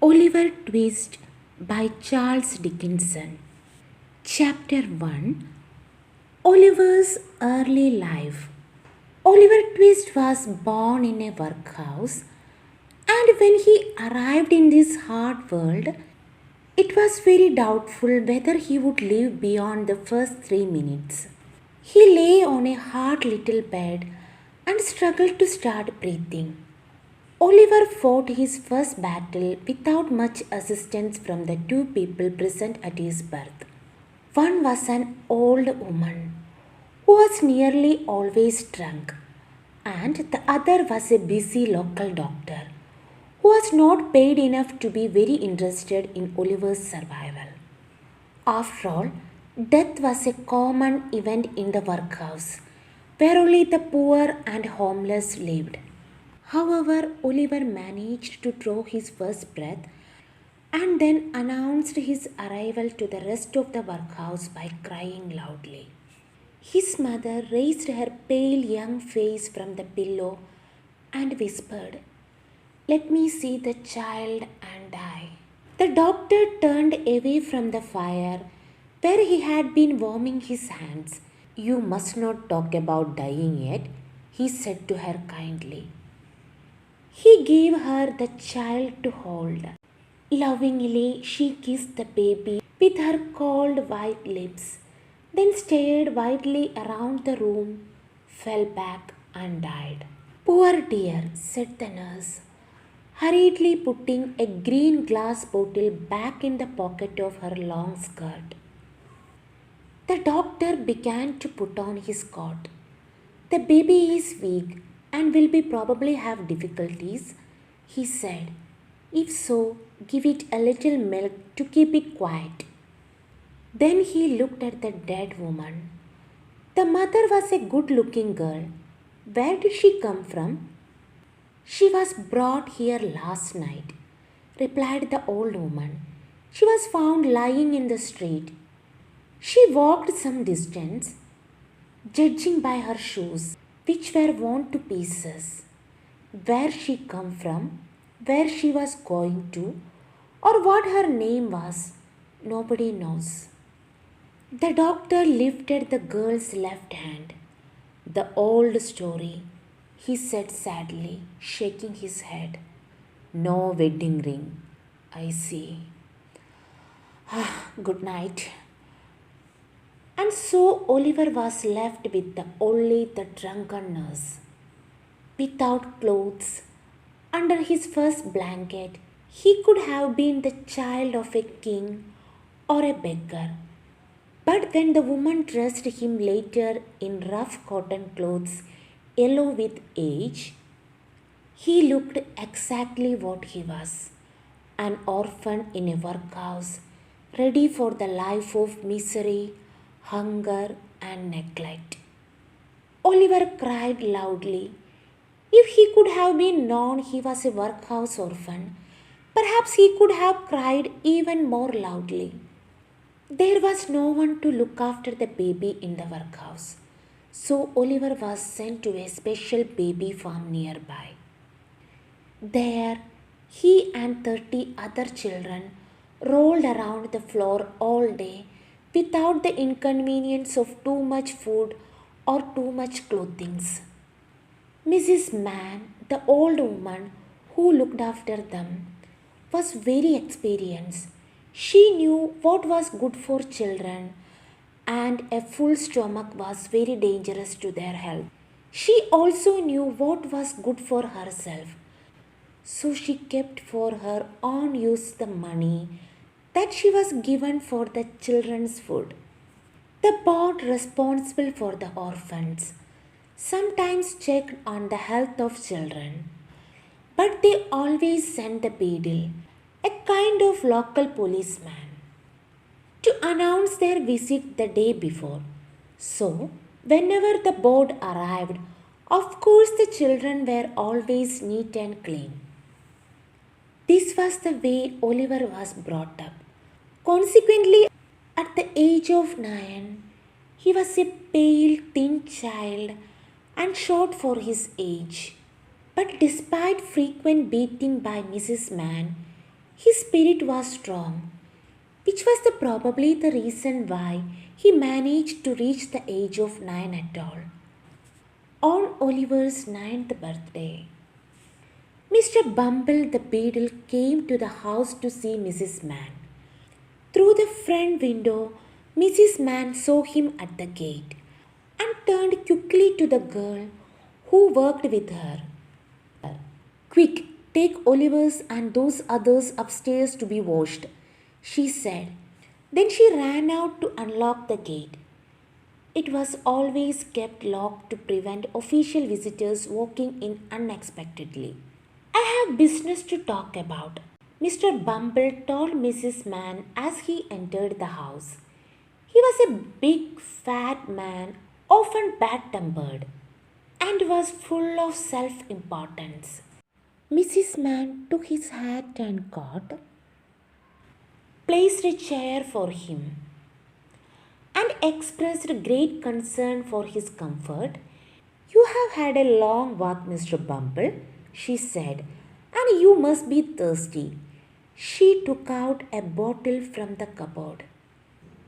Oliver Twist by Charles Dickinson. Chapter 1. Oliver's Early Life. Oliver Twist was born in a workhouse, and when he arrived in this hard world, it was very doubtful whether he would live beyond the first 3 minutes. He lay on a hard little bed and struggled to start breathing. Oliver fought his first battle without much assistance from the two people present at his birth. One was an old woman who was nearly always drunk, and the other was a busy local doctor who was not paid enough to be very interested in Oliver's survival. After all, death was a common event in the workhouse, where only the poor and homeless lived. However, Oliver managed to draw his first breath and then announced his arrival to the rest of the workhouse by crying loudly. His mother raised her pale young face from the pillow and whispered, "Let me see the child and die." The doctor turned away from the fire where he had been warming his hands. "You must not talk about dying yet," he said to her kindly. He gave her the child to hold. Lovingly, she kissed the baby with her cold white lips, then stared widely around the room, fell back, and died. "Poor dear," said the nurse, hurriedly putting a green glass bottle back in the pocket of her long skirt. The doctor began to put on his coat. "The baby is weak and will be probably have difficulties," he said. "If so, give it a little milk to keep it quiet." Then he looked at the dead woman. The mother was a good-looking girl. "Where did she come from?" "She was brought here last night," replied the old woman. "She was found lying in the street. She walked some distance, judging by her shoes, which were worn to pieces. Where she come from, where she was going to, or what her name was, nobody knows." The doctor lifted the girl's left hand. "The old story," he said sadly, shaking his head. "No wedding ring, I see. Good night." And so Oliver was left with only the drunken nurse. Without clothes, under his first blanket, he could have been the child of a king or a beggar. But when the woman dressed him later in rough cotton clothes, yellow with age, he looked exactly what he was: an orphan in a workhouse, ready for the life of misery, hunger, and neglect. Oliver cried loudly. If he could have been known he was a workhouse orphan, perhaps he could have cried even more loudly. There was no one to look after the baby in the workhouse, so Oliver was sent to a special baby farm nearby. There, he and 30 other children rolled around the floor all day without the inconvenience of too much food or too much clothing. Mrs. Mann, the old woman who looked after them, was very experienced. She knew what was good for children, and a full stomach was very dangerous to their health. She also knew what was good for herself, so she kept for her own use the money that she was given for the children's food. The board responsible for the orphans sometimes checked on the health of children, but they always sent the beadle, a kind of local policeman, to announce their visit the day before. So, whenever the board arrived, of course the children were always neat and clean. This was the way Oliver was brought up. Consequently, at the age of 9, he was a pale, thin child and short for his age. But despite frequent beating by Mrs. Mann, His spirit was strong, which was probably the reason why he managed to reach the age of 9 at all. On Oliver's ninth birthday, Mr. Bumble the beadle came to the house to see Mrs. Mann. Through the front window, Mrs. Mann saw him at the gate and turned quickly to the girl who worked with her. Quick, take Oliver's and those others upstairs to be washed, she said. Then she ran out to unlock the gate. It was always kept locked to prevent official visitors walking in unexpectedly. I have business to talk about, Mr. Bumble told Mrs. Mann as he entered the house. He was a big, fat man, often bad tempered, and was full of self importance. Mrs. Mann took his hat and coat, placed a chair for him, and expressed great concern for his comfort. You have had a long walk, Mr. Bumble, she said, and you must be thirsty. She took out a bottle from the cupboard.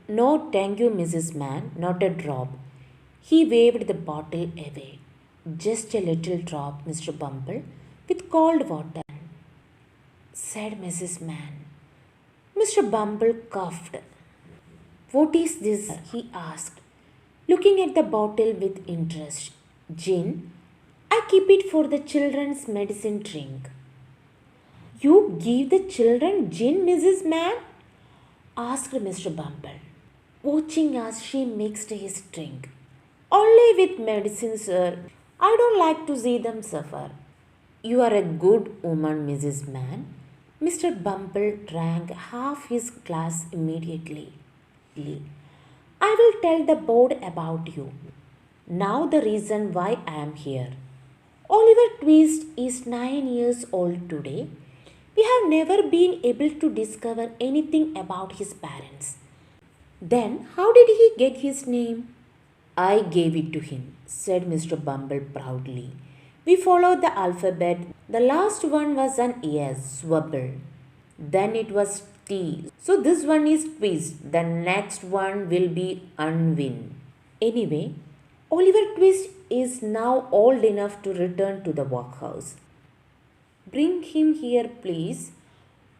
No, thank you, Mrs. Mann, not a drop. He waved the bottle away. Just a little drop, Mr. Bumble, with cold water, said Mrs. Mann. Mr. Bumble coughed. What is this? He asked, looking at the bottle with interest. Gin. I keep it for the children's medicine drink. You give the children gin, Mrs. Mann? Asked Mr. Bumble, watching as she mixed his drink. Only with medicine, sir. I don't like to see them suffer. You are a good woman, Mrs. Mann. Mr. Bumble drank half his glass immediately. I will tell the board about you. Now the reason why I am here. Oliver Twist is 9 years old today. We have never been able to discover anything about his parents. Then, how did he get his name? I gave it to him, said Mr. Bumble proudly. We followed the alphabet. The last one was an S, Swabble. Then it was T. So this one is Twist. The next one will be Unwin. Anyway, Oliver Twist is now old enough to return to the workhouse. Bring him here, please.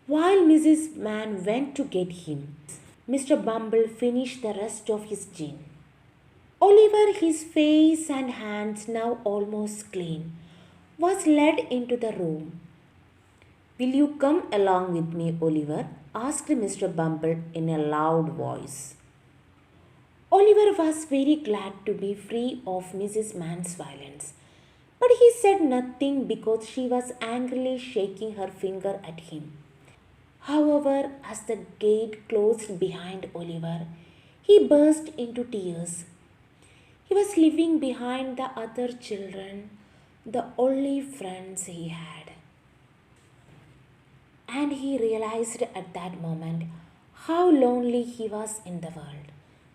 While Mrs. Mann went to get him, Mr. Bumble finished the rest of his gin. Oliver, his face and hands now almost clean, was led into the room. Will you come along with me, Oliver? Asked Mr. Bumble in a loud voice. Oliver was very glad to be free of Mrs. Mann's violence, but he said nothing because she was angrily shaking her finger at him. However, as the gate closed behind Oliver, he burst into tears. He was leaving behind the other children, the only friends he had. And he realized at that moment how lonely he was in the world.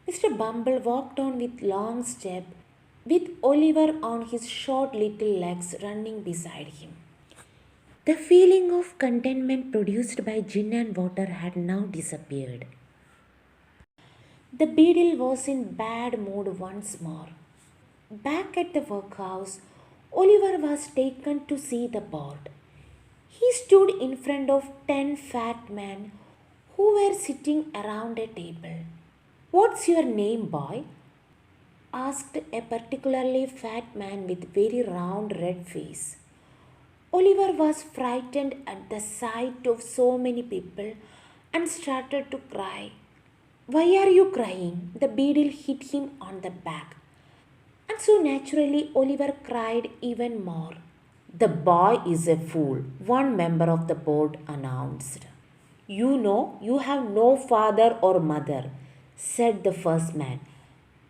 Mr. Bumble walked on with long step, with Oliver on his short little legs running beside him. The feeling of contentment produced by gin and water had now disappeared. The beadle was in bad mood once more. Back at the workhouse, Oliver was taken to see the board. He stood in front of 10 fat men who were sitting around a table. What's your name, boy? Asked a particularly fat man with very round red face. Oliver was frightened at the sight of so many people and started to cry. Why are you crying? The beadle hit him on the back. And so naturally Oliver cried even more. The boy is a fool, one member of the board announced. You know you have no father or mother, said the first man,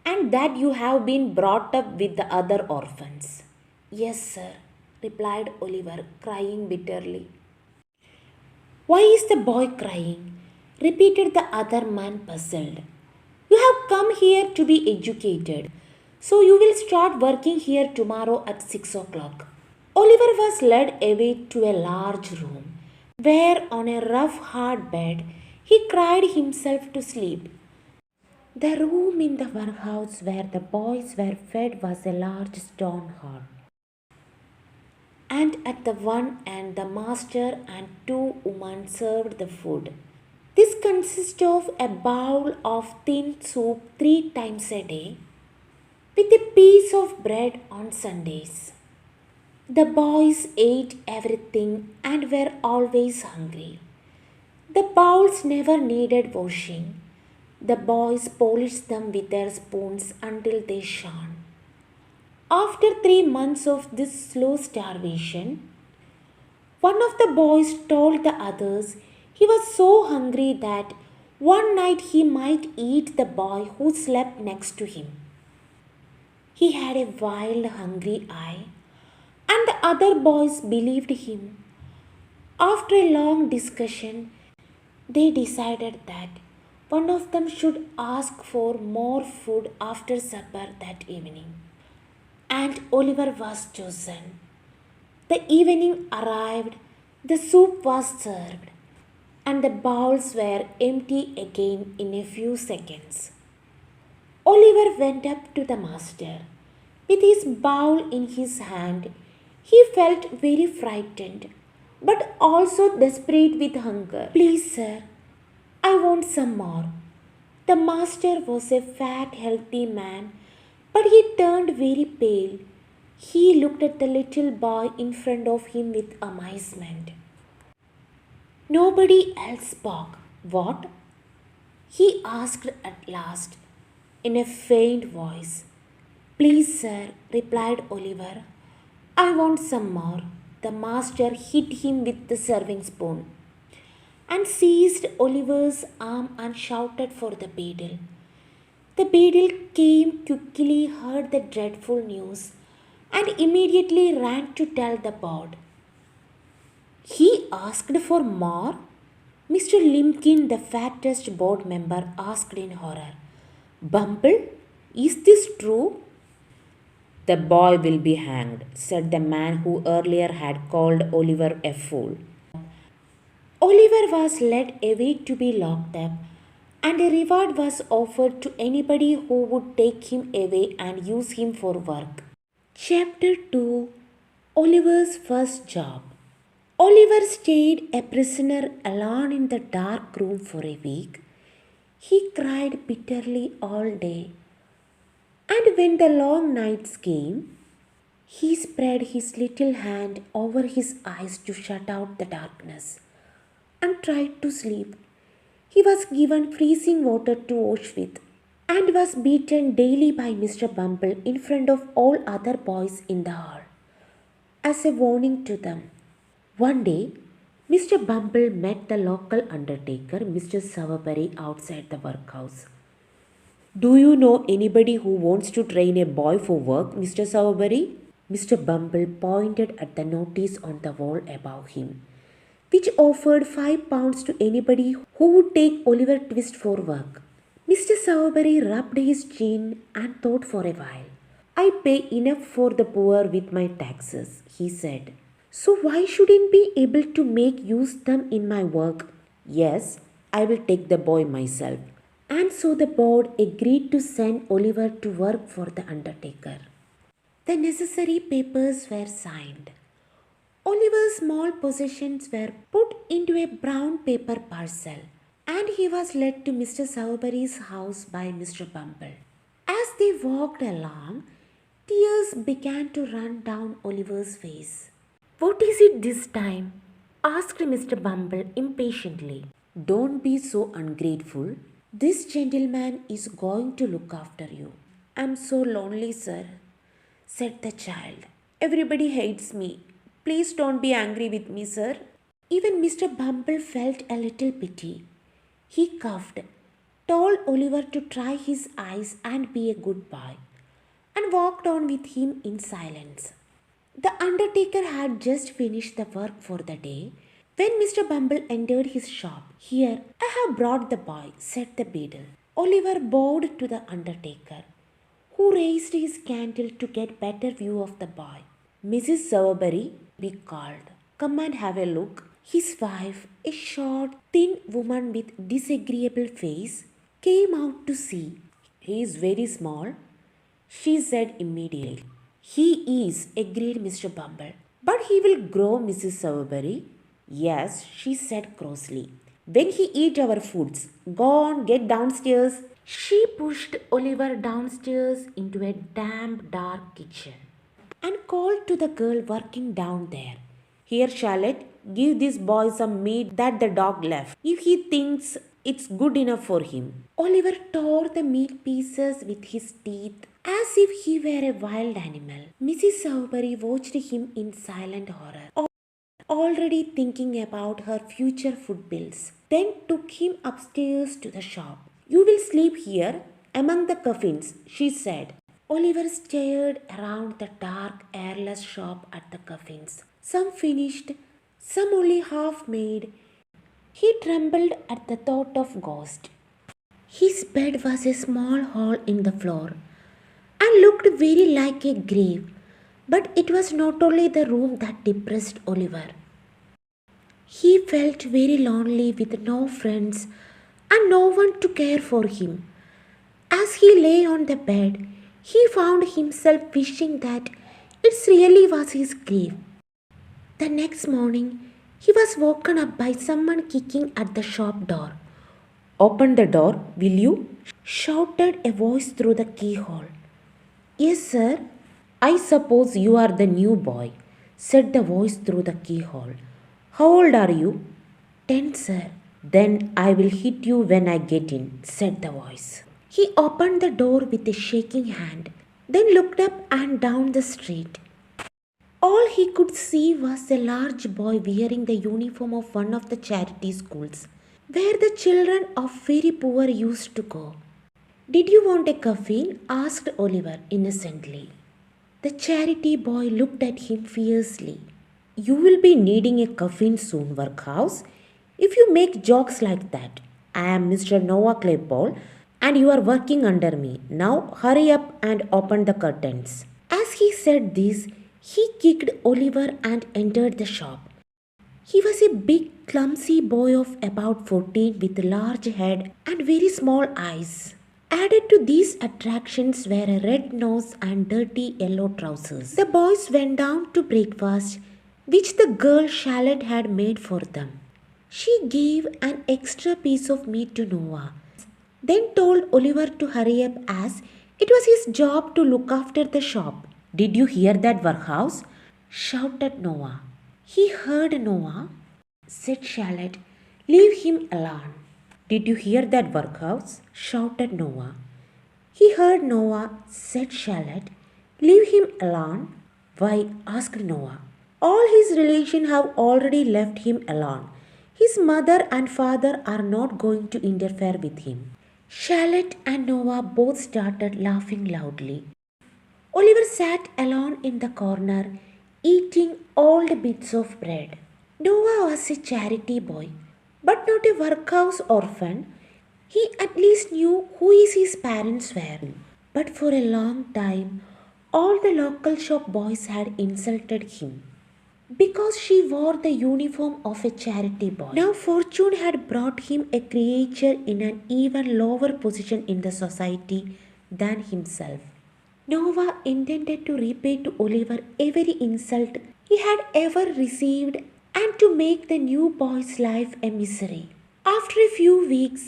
and that you have been brought up with the other orphans. Yes, sir, replied Oliver, crying bitterly. Why is the boy crying? Repeated the other man, puzzled. You have come here to be educated, so you will start working here tomorrow at 6 o'clock. Oliver was led away to a large room where on a rough, hard bed he cried himself to sleep. The room in the workhouse where the boys were fed was a large stone hall, and at the one end the master and two women served the food. This consists of a bowl of thin soup 3 times a day, with a piece of bread on Sundays. The boys ate everything and were always hungry. The bowls never needed washing. The boys polished them with their spoons until they shone. After 3 months of this slow starvation, one of the boys told the others he was so hungry that one night he might eat the boy who slept next to him. He had a wild, hungry eye, and the other boys believed him. After a long discussion, they decided that one of them should ask for more food after supper that evening. And Oliver was chosen. The evening arrived, the soup was served, and the bowls were empty again in a few seconds. Oliver went up to the master. With his bowl in his hand, he felt very frightened, but also desperate with hunger. Please, sir, I want some more. The master was a fat, healthy man, but he turned very pale. He looked at the little boy in front of him with amazement. Nobody else spoke. What? He asked at last, in a faint voice. Please, sir, replied Oliver. I want some more. The master hit him with the serving spoon and seized Oliver's arm and shouted for the beadle. The beadle came quickly, heard the dreadful news, and immediately ran to tell the board. He asked for more? Mr. Limpkin, the fattest board member, asked in horror. Bumble, is this true? The boy will be hanged, said the man who earlier had called Oliver a fool. Oliver was led away to be locked up, and a reward was offered to anybody who would take him away and use him for work. Chapter 2, Oliver's First Job. Oliver stayed a prisoner alone in the dark room for a week. He cried bitterly all day. And when the long nights came, he spread his little hand over his eyes to shut out the darkness and tried to sleep. He was given freezing water to wash with and was beaten daily by Mr. Bumble in front of all other boys in the hall as a warning to them. One day, Mr. Bumble met the local undertaker, Mr. Sowerberry, outside the workhouse. Do you know anybody who wants to train a boy for work, Mr. Sowerberry? Mr. Bumble pointed at the notice on the wall above him, which offered £5 to anybody who would take Oliver Twist for work. Mr. Sowerberry rubbed his chin and thought for a while. I pay enough for the poor with my taxes, he said. So why shouldn't I be able to make use them in my work? Yes, I will take the boy myself. And so the board agreed to send Oliver to work for the undertaker. The necessary papers were signed. Oliver's small possessions were put into a brown paper parcel, and he was led to Mr. Sowerberry's house by Mr. Bumble. As they walked along, tears began to run down Oliver's face. What is it this time? Asked Mr. Bumble impatiently. Don't be so ungrateful. This gentleman is going to look after you. I'm so lonely, sir, said the child. Everybody hates me. Please don't be angry with me, sir. Even Mr. Bumble felt a little pity. He coughed, told Oliver to try his eyes and be a good boy, and walked on with him in silence. The undertaker had just finished the work for the day when Mr. Bumble entered his shop. Here, I have brought the boy, said the beadle. Oliver bowed to the undertaker, who raised his candle to get better view of the boy. Mrs. Sowerberry, we called. Come and have a look. His wife, a short, thin woman with disagreeable face, came out to see. "He is very small," she said immediately. "He is," agreed Mr. Bumble. "But he will grow, Mrs. Sowerberry." "Yes," she said crossly. "When he eat our foods. Go on, get downstairs." She pushed Oliver downstairs into a damp, dark kitchen and called to the girl working down there. "Here, Charlotte, give this boy some meat that the dog left, if he thinks it's good enough for him." Oliver tore the meat pieces with his teeth as if he were a wild animal. Mrs. Sowerberry watched him in silent horror, already thinking about her future food bills, then took him upstairs to the shop. "You will sleep here among the coffins," she said. Oliver stared around the dark, airless shop at the coffins, some finished, some only half made. He trembled at the thought of ghosts. His bed was a small hole in the floor and looked very like a grave, but it was not only the room that depressed Oliver. He felt very lonely with no friends and no one to care for him. As he lay on the bed, he found himself wishing that it really was his grave. The next morning, he was woken up by someone kicking at the shop door. "Open the door, will you?" shouted a voice through the keyhole. "Yes, sir." "I suppose you are the new boy," said the voice through the keyhole. "How old are you?" "10, sir." "Then I will hit you when I get in," said the voice. He opened the door with a shaking hand, then looked up and down the street. All he could see was a large boy wearing the uniform of one of the charity schools, where the children of very poor used to go. "Did you want a coffin?" asked Oliver innocently. The charity boy looked at him fiercely. "You will be needing a coffin soon, Workhouse, if you make jokes like that. I am Mr. Noah Claypole, and you are working under me. Now hurry up and open the curtains." As he said this, he kicked Oliver and entered the shop. He was a big, clumsy boy of about 14 with a large head and very small eyes. Added to these attractions were a red nose and dirty yellow trousers. The boys went down to breakfast, which the girl Charlotte had made for them. She gave an extra piece of meat to Noah, then told Oliver to hurry up as it was his job to look after the shop. "Did you hear that, Workhouse?" shouted Noah. "He heard, Noah," said Charlotte. "Leave him alone." "Did you hear that, Workhouse?" shouted Noah. "He heard, Noah," said Charlotte. "Leave him alone." "Why?" asked Noah. "All his relations have already left him alone. His mother and father are not going to interfere with him." Charlotte and Noah both started laughing loudly. Oliver sat alone in the corner, eating old bits of bread. Noah was a charity boy, but not a workhouse orphan. He at least knew who his parents were. But for a long time, all the local shop boys had insulted him because she wore the uniform of a charity boy. Now fortune had brought him a creature in an even lower position in the society than himself. Noah intended to repay to Oliver every insult he had ever received and to make the new boy's life a misery. After a few weeks,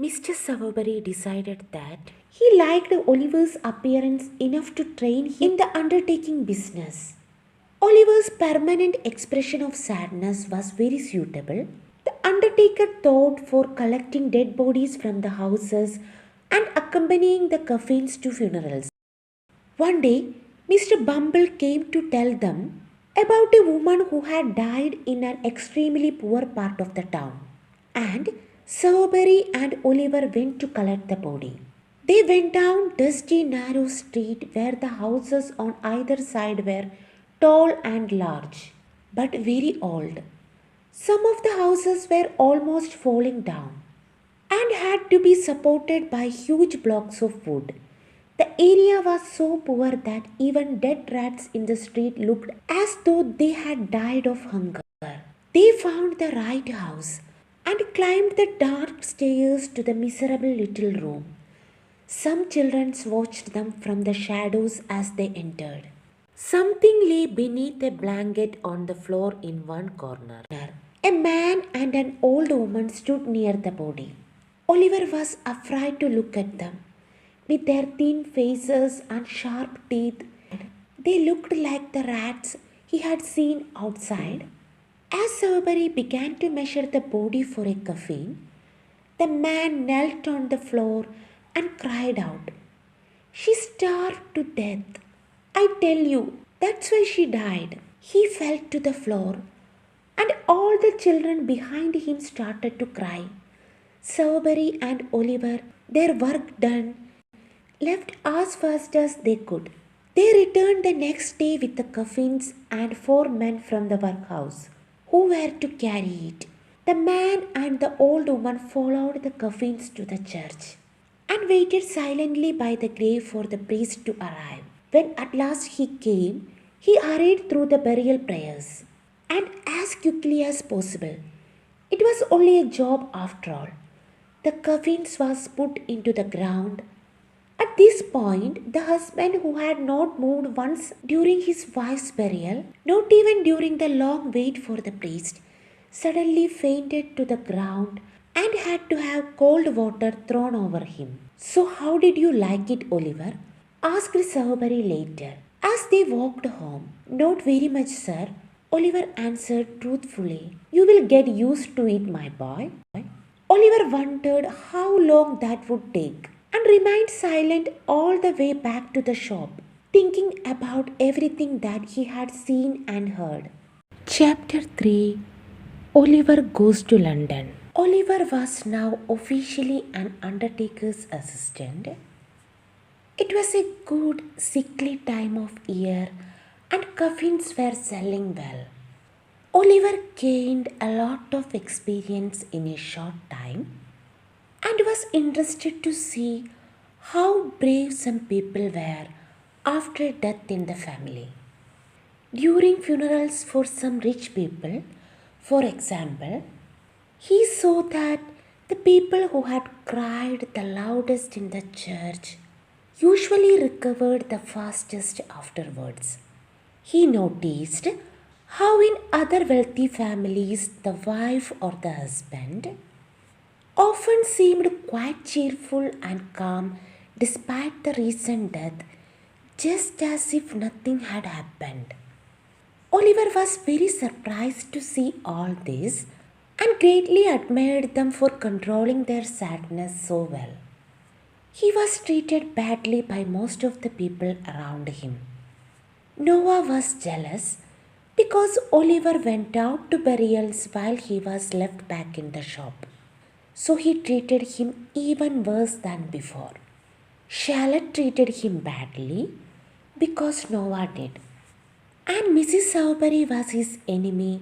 Mr. Sowerberry decided that he liked Oliver's appearance enough to train him in the undertaking business. Oliver's permanent expression of sadness was very suitable. The undertaker thought for collecting dead bodies from the houses and accompanying the coffins to funerals. One day, Mr. Bumble came to tell them about a woman who had died in an extremely poor part of the town, and Sowerberry and Oliver went to collect the body. They went down dusty narrow street where the houses on either side were tall and large, but very old. Some of the houses were almost falling down and had to be supported by huge blocks of wood. The area was so poor that even dead rats in the street looked as though they had died of hunger. They found the right house and climbed the dark stairs to the miserable little room. Some children watched them from the shadows as they entered. Something lay beneath a blanket on the floor in one corner. A man and an old woman stood near the body. Oliver was afraid to look at them. With their thin faces and sharp teeth, they looked like the rats he had seen outside. As Sawabari began to measure the body for a coffin, the man knelt on the floor and cried out, "She starved to death. I tell you, that's why she died." He fell to the floor, and all the children behind him started to cry. Sawabari and Oliver, their work done, left as fast as they could. They returned the next day with the coffins and 4 men from the workhouse who were to carry it. The man and the old woman followed the coffins to the church and waited silently by the grave for the priest to arrive. When at last he came, he hurried through the burial prayers and as quickly as possible. It was only a job after all. The coffins was put into the ground. At this point, the husband who had not moved once during his wife's burial, not even during the long wait for the priest, suddenly fainted to the ground and had to have cold water thrown over him. "So how did you like it, Oliver?" asked Sawabari later. As they walked home, "Not very much, sir," Oliver answered truthfully. "You will get used to it, my boy." Oliver wondered how long that would take and remained silent all the way back to the shop, thinking about everything that he had seen and heard. Chapter 3. Oliver Goes to London. Oliver was now officially an undertaker's assistant. It was a good sickly time of year and coffins were selling well. Oliver gained a lot of experience in a short time and was interested to see how brave some people were after death in the family. During funerals for some rich people, for example, he saw that the people who had cried the loudest in the church usually recovered the fastest afterwards. He noticed how in other wealthy families the wife or the husband often seemed quite cheerful and calm despite the recent death, just as if nothing had happened. Oliver was very surprised to see all this and greatly admired them for controlling their sadness so well. He was treated badly by most of the people around him. Noah was jealous because Oliver went out to burials while he was left back in the shop. So he treated him even worse than before. Charlotte treated him badly because Noah did. And Mrs. Sawabari was his enemy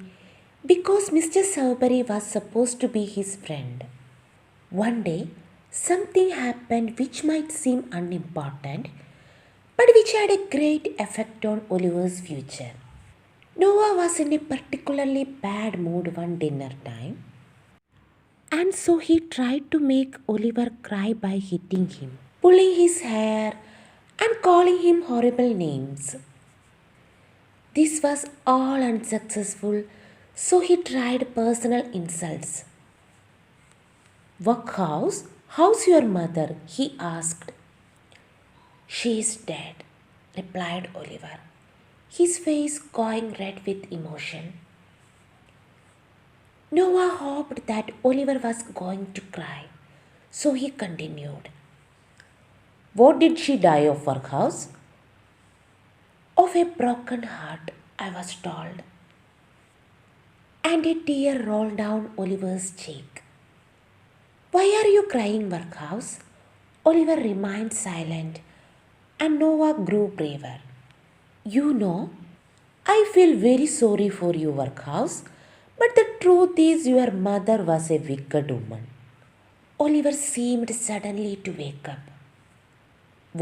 because Mr. Sawabari was supposed to be his friend. One day, something happened which might seem unimportant, but which had a great effect on Oliver's future. Noah was in a particularly bad mood one dinner time, and so he tried to make Oliver cry by hitting him, pulling his hair, and calling him horrible names. This was all unsuccessful, so he tried personal insults. "Workhouse, how's your mother?" he asked. "She is dead," replied Oliver, his face going red with emotion. Noah hoped that Oliver was going to cry, so he continued. "What did she die of, Workhouse?" "Of a broken heart," I was told. And a tear rolled down Oliver's cheek. "Why are you crying, Workhouse?" Oliver remained silent, and Noah grew braver. "You know, I feel very sorry for you, Workhouse, but the truth is your mother was a wicked woman." Oliver seemed suddenly to wake up.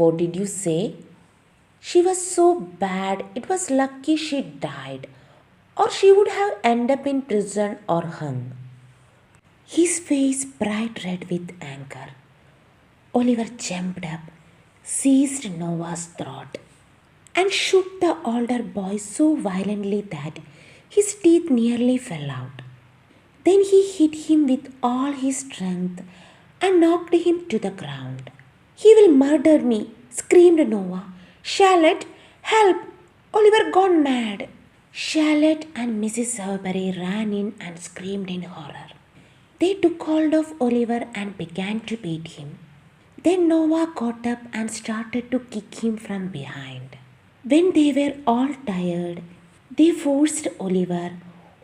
"What did you say?" "She was so bad, it was lucky she died. or she would have ended up in prison or hung. His face bright red with anger. Oliver jumped up, seized Noah's throat, and shook the older boy so violently that his teeth nearly fell out. Then he hit him with all his strength and knocked him to the ground. He will murder me, screamed Noah. Charlotte, help! Oliver gone mad. Charlotte and Mrs. Sowerberry ran in and screamed in horror. They took hold of Oliver and began to beat him. Then Noah got up and started to kick him from behind. When they were all tired, they forced Oliver,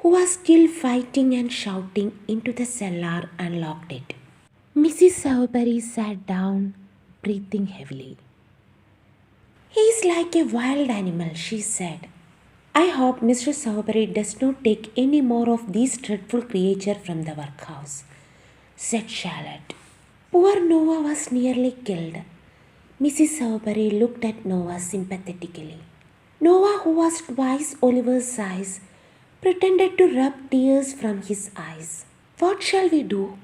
who was still fighting and shouting, into the cellar and locked it. Mrs. Sowerberry sat down, breathing heavily. He is like a wild animal, she said. I hope Mr. Sowerberry does not take any more of these dreadful creatures from the workhouse, said Charlotte. Poor Noah was nearly killed. Mrs. Sowerberry looked at Noah sympathetically. Noah, who was twice Oliver's size, pretended to rub tears from his eyes. What shall we do?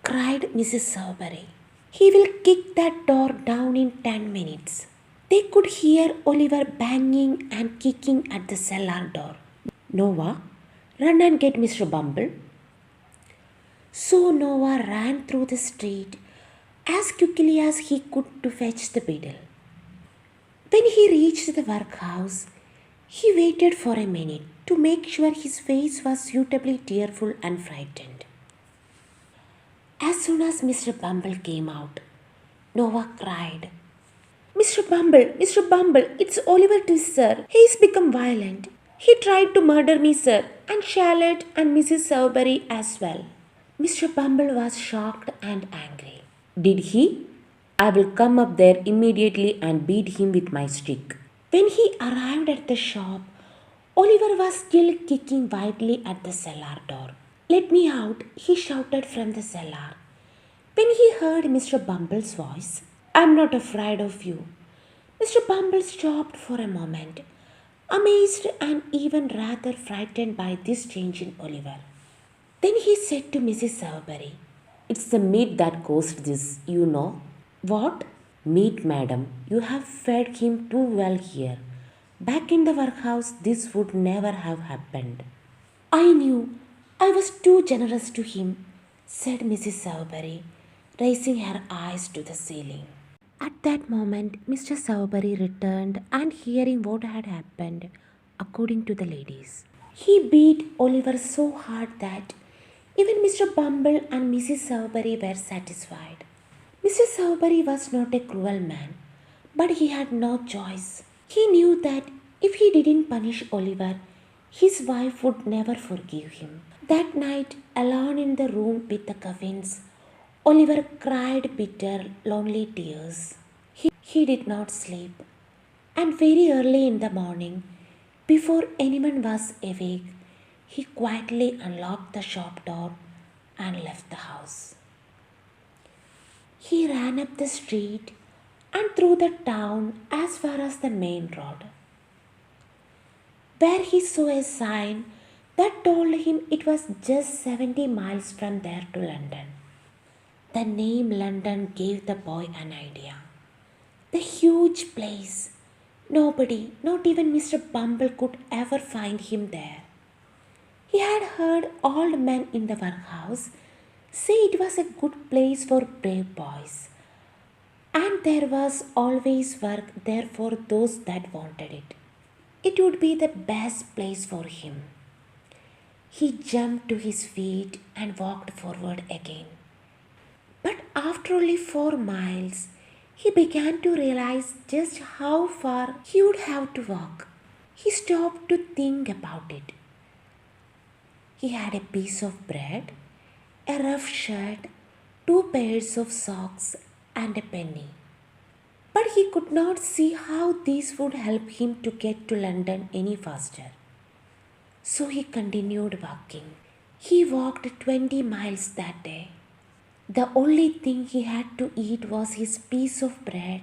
Cried Mrs. Sowerberry. He will kick that door down in 10 minutes. They could hear Oliver banging and kicking at the cellar door. Noah, run and get Mr. Bumble. So Noah ran through the street as quickly as he could to fetch the beadle. When he reached the workhouse, he waited for a minute to make sure his face was suitably tearful and frightened. As soon as Mr. Bumble came out, Noah cried, Mr. Bumble, it's Oliver Twist, sir. He's become violent. He tried to murder me, sir, and Charlotte and Mrs. Sowerberry as well. Mr. Bumble was shocked and angry. Did he? I will come up there immediately and beat him with my stick. When he arrived at the shop, Oliver was still kicking wildly at the cellar door. Let me out, he shouted from the cellar. When he heard Mr. Bumble's voice, I'm not afraid of you. Mr. Bumble stopped for a moment, amazed and even rather frightened by this change in Oliver. Then he said to Mrs. Sowerberry, It's the meat that caused this, you know. What? Meat, madam. You have fed him too well here. Back in the workhouse, this would never have happened. I knew. I was too generous to him, said Mrs. Sowerberry, raising her eyes to the ceiling. At that moment, Mr. Sowerberry returned and hearing what had happened, according to the ladies. He beat Oliver so hard that even Mr. Bumble and Mrs. Sowerberry were satisfied. Mr. Sowerberry was not a cruel man, but he had no choice. He knew that if he didn't punish Oliver, his wife would never forgive him. That night, alone in the room with the coffins, Oliver cried bitter, lonely tears. He did not sleep, and very early in the morning, before anyone was awake, he quietly unlocked the shop door and left the house. He ran up the street and through the town as far as the main road, where he saw a sign that told him it was just 70 miles from there to London. The name London gave the boy an idea. The huge place. Nobody, not even Mr. Bumble, could ever find him there. He had heard old men in the workhouse say it was a good place for brave boys, and there was always work there for those that wanted it. It would be the best place for him. He jumped to his feet and walked forward again. But after only 4 miles, he began to realize just how far he would have to walk. He stopped to think about it. He had a piece of bread, a rough shirt, 2 pairs of socks, and a penny. But he could not see how these would help him to get to London any faster. So he continued walking. He walked 20 miles that day. The only thing he had to eat was his piece of bread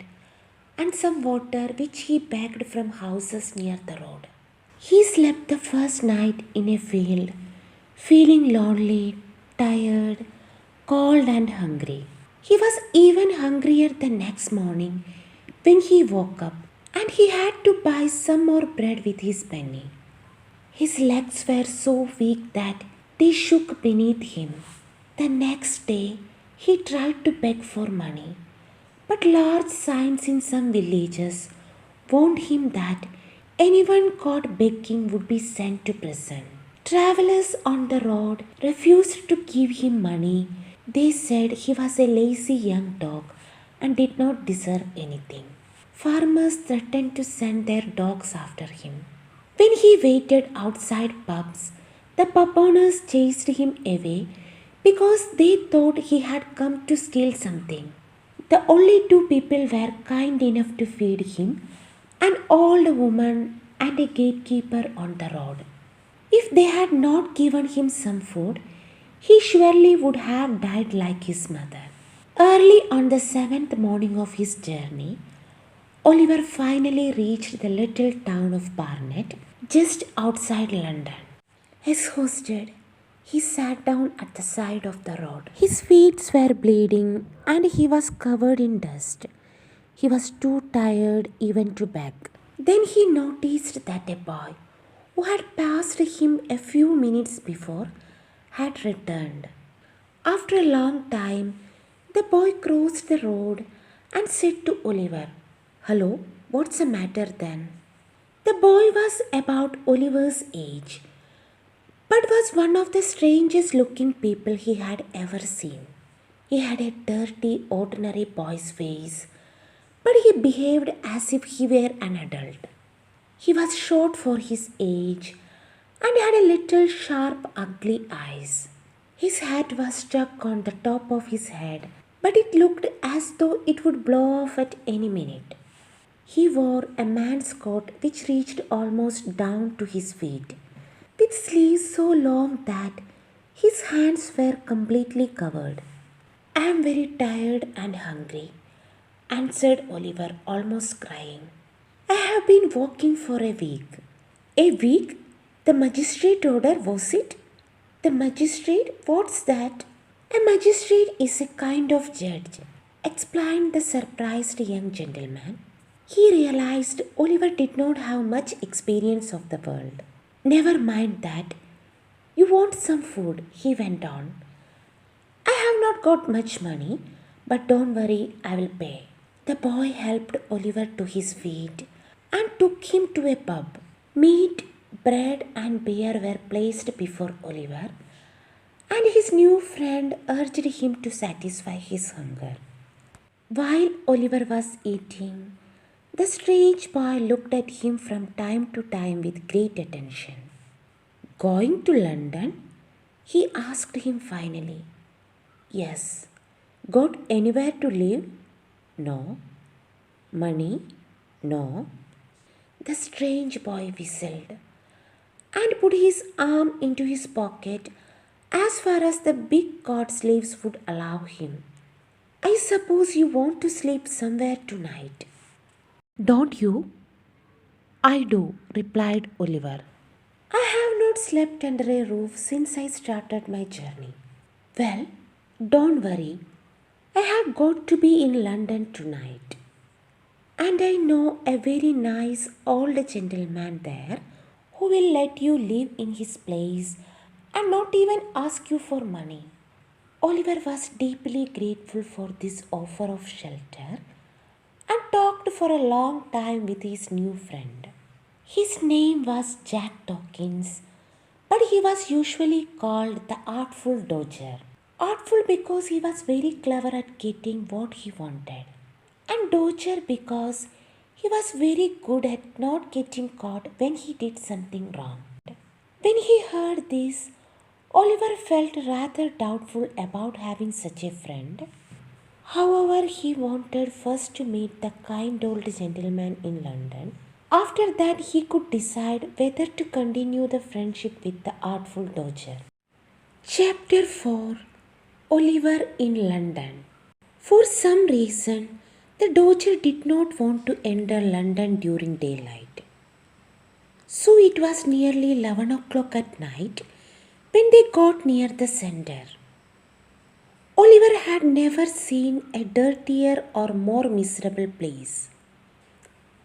and some water which he begged from houses near the road. He slept the first night in a field, feeling lonely, tired, cold, and hungry. He was even hungrier the next morning when he woke up, and he had to buy some more bread with his penny. His legs were so weak that they shook beneath him. The next day, he tried to beg for money, but large signs in some villages warned him that anyone caught begging would be sent to prison. Travelers on the road refused to give him money. They said he was a lazy young dog and did not deserve anything. Farmers threatened to send their dogs after him. When he waited outside pubs, the pub owners chased him away because they thought he had come to steal something. The only two people were kind enough to feed him, an old woman and a gatekeeper on the road. If they had not given him some food, he surely would have died like his mother. Early on the seventh morning of his journey, Oliver finally reached the little town of Barnet, just outside London. Exhausted, he sat down at the side of the road. His feet were bleeding and he was covered in dust. He was too tired even to beg. Then he noticed that a boy, who had passed him a few minutes before, had returned. After a long time, the boy crossed the road and said to Oliver, "Hello, what's the matter then?" The boy was about Oliver's age, but was one of the strangest looking people he had ever seen. He had a dirty, ordinary boy's face, but he behaved as if he were an adult. He was short for his age and had a little sharp, ugly eyes. His hat was stuck on the top of his head, but it looked as though it would blow off at any minute. He wore a man's coat which reached almost down to his feet, with sleeves so long that his hands were completely covered. "I am very tired and hungry," answered Oliver, almost crying. "I have been walking for a week." "A week? The magistrate order, was it?" "The magistrate? What's that?" "A magistrate is a kind of judge," explained the surprised young gentleman. He realized Oliver did not have much experience of the world. "Never mind that. You want some food," he went on. "I have not got much money, but don't worry, I will pay." The boy helped Oliver to his feet and took him to a pub. Meat, bread, and beer were placed before Oliver, and his new friend urged him to satisfy his hunger. While Oliver was eating, the strange boy looked at him from time to time with great attention. "Going to London?" he asked him finally. "Yes." "Got anywhere to live?" "No." "Money?" "No." The strange boy whistled and put his arm into his pocket as far as the big coat sleeves would allow him. "I suppose you want to sleep somewhere tonight." "Don't you?" "I do," replied Oliver. "I have not slept under a roof since I started my journey." "Well, don't worry. I have got to be in London tonight. And I know a very nice old gentleman there who will let you live in his place and not even ask you for money." Oliver was deeply grateful for this offer of shelter and talked for a long time with his new friend. His name was Jack Dawkins, but he was usually called the Artful Dodger. Artful because he was very clever at getting what he wanted, and Dodger because he was very good at not getting caught when he did something wrong. When he heard this, Oliver felt rather doubtful about having such a friend. However, he wanted first to meet the kind old gentleman in London. After that, he could decide whether to continue the friendship with the Artful Dodger. Chapter 4. Oliver in London. For some reason, the Dodger did not want to enter London during daylight. So it was nearly 11 o'clock at night when they got near the center. Oliver had never seen a dirtier or more miserable place.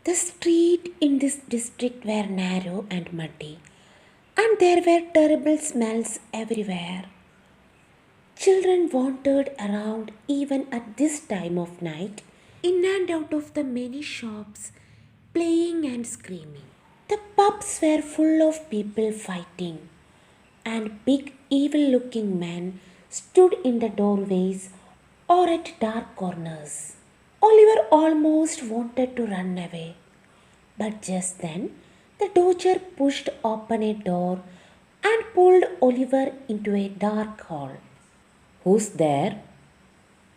The streets in this district were narrow and muddy, and there were terrible smells everywhere. Children wandered around even at this time of night, in and out of the many shops, playing and screaming. The pubs were full of people fighting, and big evil looking men stood in the doorways or at dark corners. Oliver almost wanted to run away, but just then the Dodger pushed open a door and pulled Oliver into a dark hall. "Who's there?"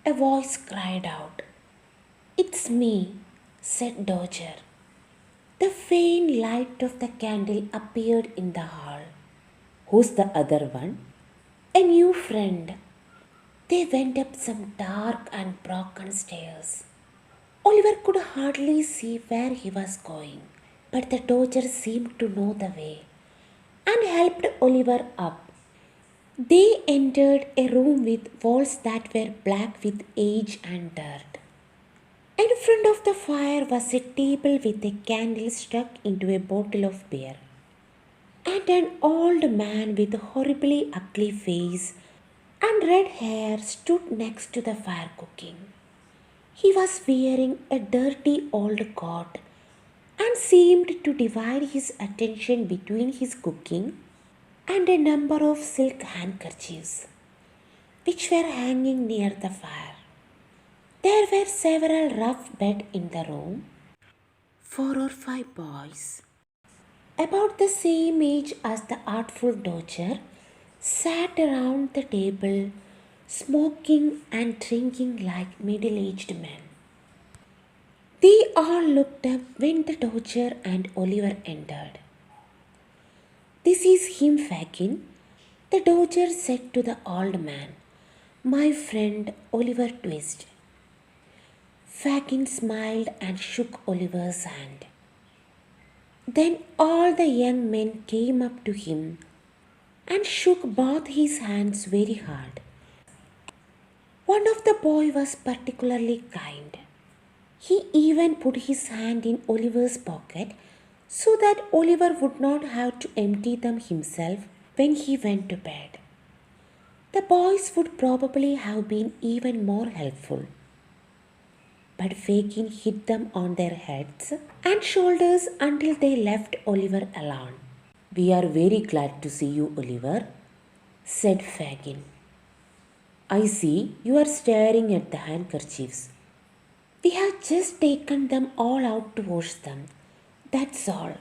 a voice cried out. "It's me," said Dodger. The faint light of the candle appeared in the hall. "Who's the other one?" "A new friend." They went up some dark and broken stairs. Oliver could hardly see where he was going, but the Dodger seemed to know the way and helped Oliver up. They entered a room with walls that were black with age and dirt. In front of the fire was a table with a candle stuck into a bottle of beer. And an old man with a horribly ugly face and red hair stood next to the fire cooking. He was wearing a dirty old coat and seemed to divide his attention between his cooking and a number of silk handkerchiefs which were hanging near the fire. There were several rough beds in the room, 4 or 5 boys, about the same age as the artful Dodger, sat around the table, smoking and drinking like middle aged men. They all looked up when the Dodger and Oliver entered. "This is him, Fagin," the Dodger said to the old man. "My friend Oliver Twist." Fagin smiled and shook Oliver's hand. Then all the young men came up to him and shook both his hands very hard. One of the boys was particularly kind. He even put his hand in Oliver's pocket so that Oliver would not have to empty them himself when he went to bed. The boys would probably have been even more helpful, but Fagin hit them on their heads and shoulders until they left Oliver alone. "We are very glad to see you, Oliver," said Fagin. "I see you are staring at the handkerchiefs. We have just taken them all out to wash them. That's all."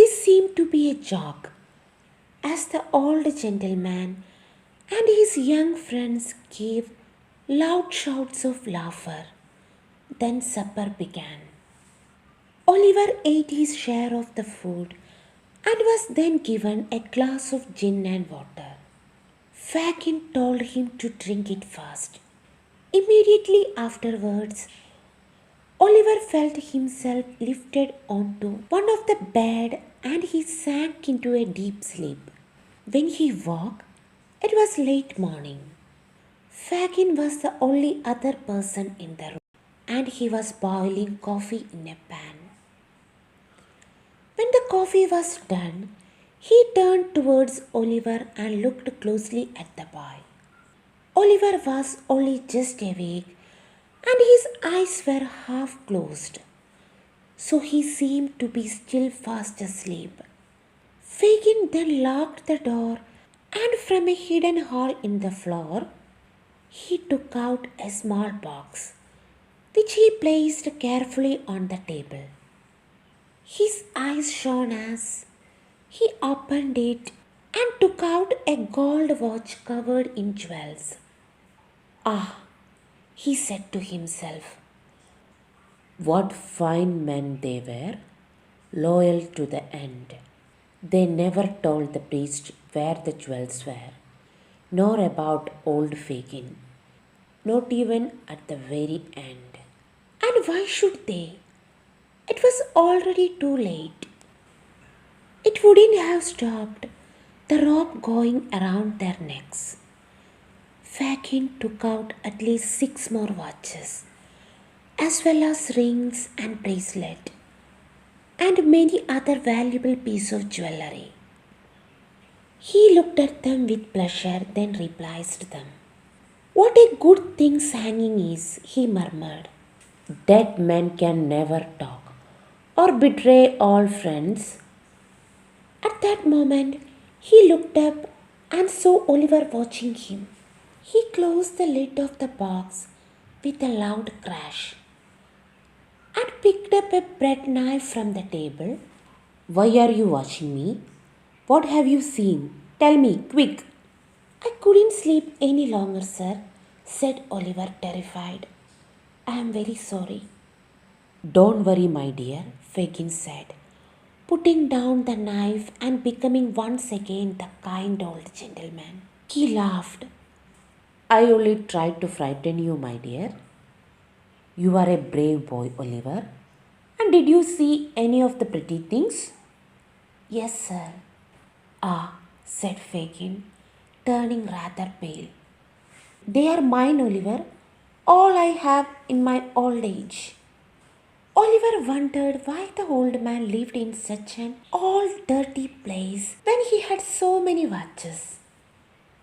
This seemed to be a joke, as the old gentleman and his young friends gave loud shouts of laughter. Then supper began. Oliver ate his share of the food and was then given a glass of gin and water. Fagin told him to drink it fast. Immediately afterwards, Oliver felt himself lifted onto one of the bed and he sank into a deep sleep. When he woke, it was late morning. Fagin was the only other person in the room and he was boiling coffee in a pan. When the coffee was done, he turned towards Oliver and looked closely at the boy. Oliver was only just awake and his eyes were half closed, so he seemed to be still fast asleep. Fagin then locked the door and from a hidden hole in the floor, he took out a small box which he placed carefully on the table. His eyes shone as he opened it and took out a gold watch covered in jewels. "Ah," he said to himself, "what fine men they were, loyal to the end. They never told the priest where the jewels were, nor about old Fagin, not even at the very end. And why should they? It was already too late. It wouldn't have stopped the rope going around their necks. Fagin took out at least 6 more watches, as well as rings and bracelet, and many other valuable pieces of jewelry. He looked at them with pleasure, then replaced them. What a good thing hanging is, he murmured. Dead men can never talk or betray all friends. At that moment, he looked up and saw Oliver watching him. He closed the lid of the box with a loud crash and picked up a bread knife from the table. Why are you watching me? What have you seen? Tell me, quick. I couldn't sleep any longer, sir, said Oliver, terrified. I am very sorry. Don't worry, my dear, Fagin said, putting down the knife and becoming once again the kind old gentleman. He laughed. I only tried to frighten you, my dear. You are a brave boy, Oliver. And did you see any of the pretty things? Yes, sir. Ah, said Fagin, turning rather pale. They are mine, Oliver. All I have in my old age. Oliver wondered why the old man lived in such an old dirty place when he had so many watches.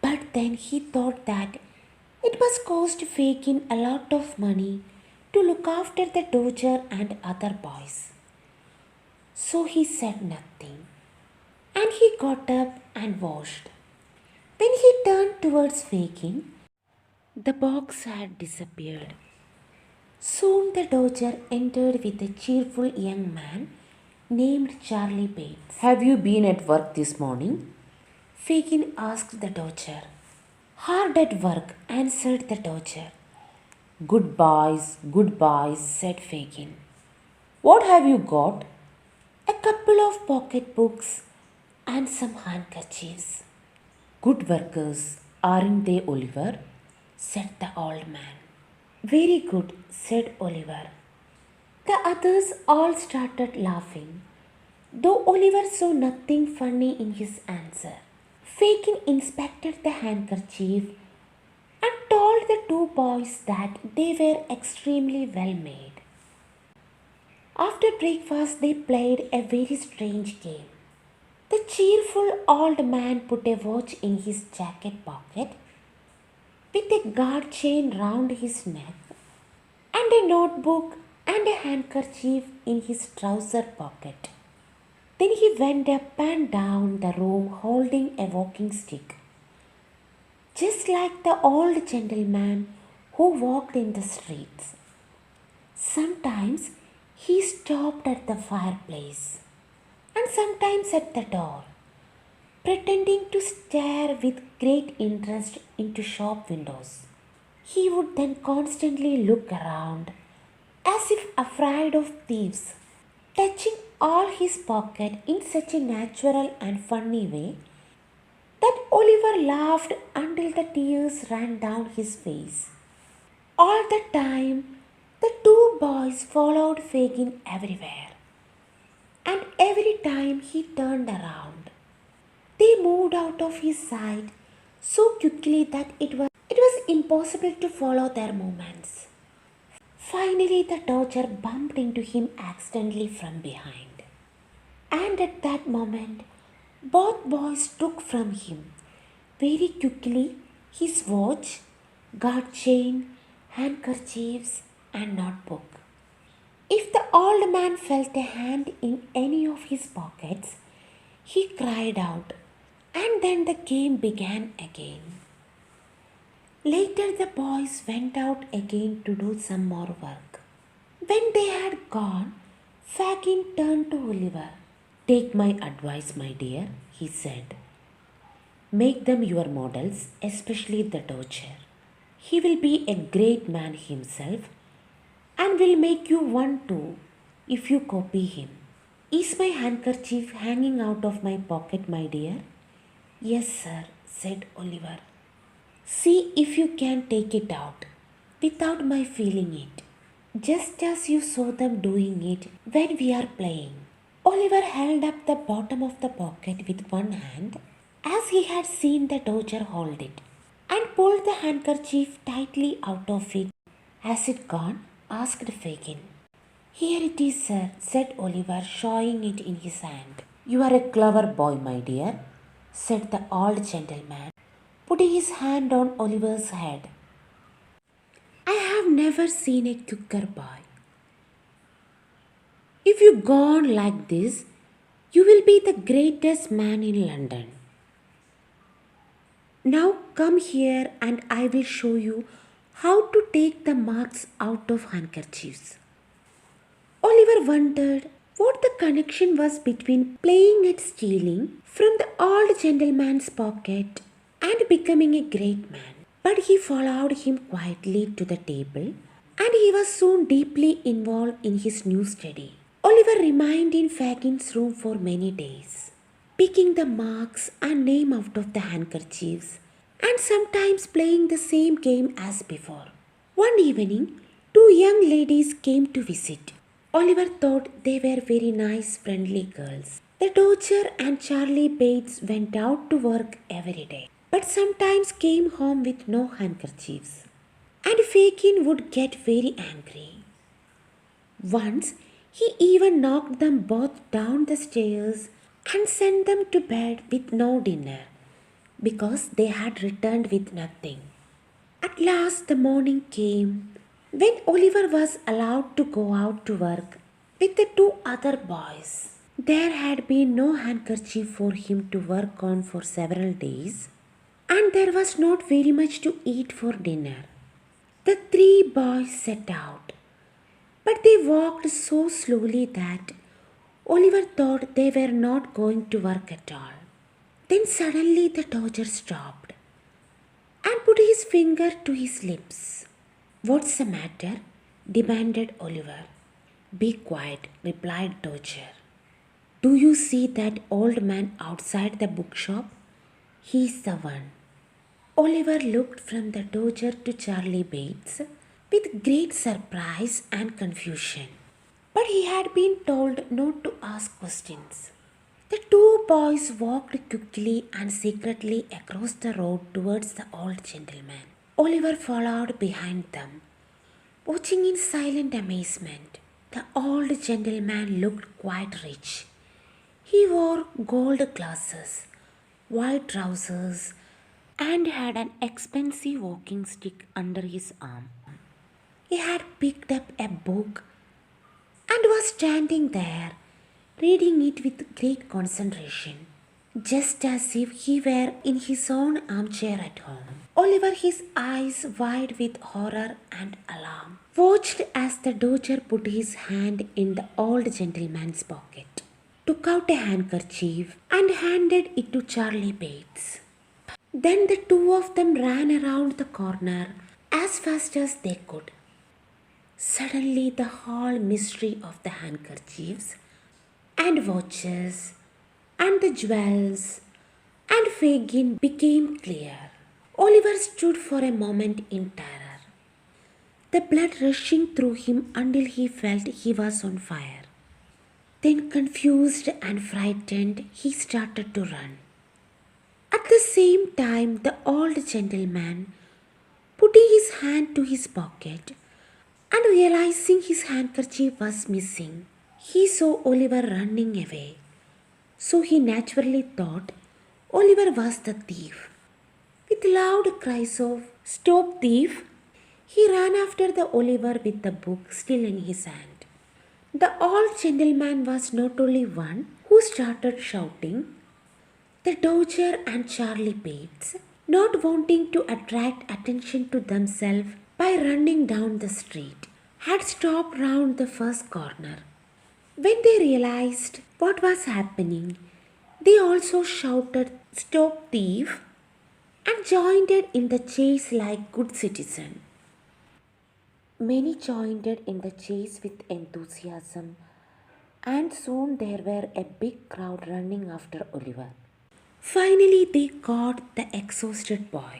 But then he thought that it must cost Fagin a lot of money to look after the Doger and other boys. So he said nothing, and he got up and washed. When he turned towards Fagin, the box had disappeared. Soon the Doger entered with a cheerful young man named Charlie Bates. Have you been at work this morning? Fagin asked the Doger. Hard at work, answered the Doger. Goodbyes, said Fagin. What have you got? A couple of pocket books and some handkerchiefs. Good workers, aren't they, Oliver? Said the old man. Very good, said Oliver. The others all started laughing, though Oliver saw nothing funny in his answer. Fagin inspected the handkerchief and told the two boys that they were extremely well made. After breakfast, they played a very strange game. The cheerful old man put a watch in his jacket pocket with a guard chain round his neck and a notebook and a handkerchief in his trouser pocket. Then he went up and down the room holding a walking stick, just like the old gentleman who walked in the streets. Sometimes he stopped at the fireplace and sometimes at the door, pretending to stare with great interest into shop windows. He would then constantly look around as if afraid of thieves, touching all his pocket in such a natural and funny way that Oliver laughed until the tears ran down his face. All the time, the two boys followed Fagin everywhere, and every time he turned around, they moved out of his sight so quickly that it was impossible to follow their movements. Finally, the Dodger bumped into him accidentally from behind. And at that moment, both boys took from him very quickly his watch, guard chain, handkerchiefs, and notebook. If the old man felt a hand in any of his pockets, he cried out, and then the game began again. Later, the boys went out again to do some more work. When they had gone, Fagin turned to Oliver. Take my advice, my dear, he said. Make them your models, especially the Dodger. He will be a great man himself and will make you one too if you copy him. Is my handkerchief hanging out of my pocket, my dear? Yes, sir, said Oliver. See if you can take it out without my feeling it, just as you saw them doing it when we are playing. Oliver held up the bottom of the pocket with one hand, as he had seen the Doger hold it, and pulled the handkerchief tightly out of it. Has it gone? Asked Fagin. Here it is, sir, said Oliver, showing it in his hand. You are a clever boy, my dear, said the old gentleman, putting his hand on Oliver's head. I have never seen a quicker boy. If you go on like this, you will be the greatest man in London. Now come here and I will show you how to take the marks out of handkerchiefs. Oliver wondered what the connection was between playing at stealing from the old gentleman's pocket and becoming a great man. But he followed him quietly to the table, and he was soon deeply involved in his new study. Oliver remained in Fagin's room for many days, picking the marks and name out of the handkerchiefs, and sometimes playing the same game as before. One evening, two young ladies came to visit. Oliver thought they were very nice, friendly girls. The Doger and Charlie Bates went out to work every day, but sometimes came home with no handkerchiefs. And Fagin would get very angry. Once, he even knocked them both down the stairs and sent them to bed with no dinner, because they had returned with nothing. At last the morning came when Oliver was allowed to go out to work with the two other boys. There had been no handkerchief for him to work on for several days, and there was not very much to eat for dinner. The three boys set out, but they walked so slowly that Oliver thought they were not going to work at all. Then suddenly the Doger stopped and put his finger to his lips. What's the matter? Demanded Oliver. Be quiet, replied Doger. Do you see that old man outside the bookshop? He's the one. Oliver looked from the Doger to Charlie Bates with great surprise and confusion. But he had been told not to ask questions. The two boys walked quickly and secretly across the road towards the old gentleman. Oliver followed behind them, watching in silent amazement. The old gentleman looked quite rich. He wore gold glasses, white trousers, and had an expensive walking stick under his arm. He had picked up a book and was standing there, reading it with great concentration, just as if he were in his own armchair at home. Oliver, his eyes wide with horror and alarm, watched as the Doger put his hand in the old gentleman's pocket, took out a handkerchief, and handed it to Charlie Bates. Then the two of them ran around the corner as fast as they could. Suddenly, the whole mystery of the handkerchiefs and watches and the jewels and Fagin became clear. Oliver stood for a moment in terror, the blood rushing through him until he felt he was on fire. Then, confused and frightened, he started to run. At the same time, the old gentleman, putting his hand to his pocket and realizing his handkerchief was missing, he saw Oliver running away. So he naturally thought Oliver was the thief. With loud cries of "Stop thief!" he ran after the Oliver with the book still in his hand. The old gentleman was not only one who started shouting. The Doger and Charlie Bates, not wanting to attract attention to themselves by running down the street, had stopped round the first corner. When they realized what was happening, they also shouted, "Stop thief!" and joined in the chase like good citizens. Many joined in the chase with enthusiasm, and soon there were a big crowd running after Oliver. Finally, they caught the exhausted boy.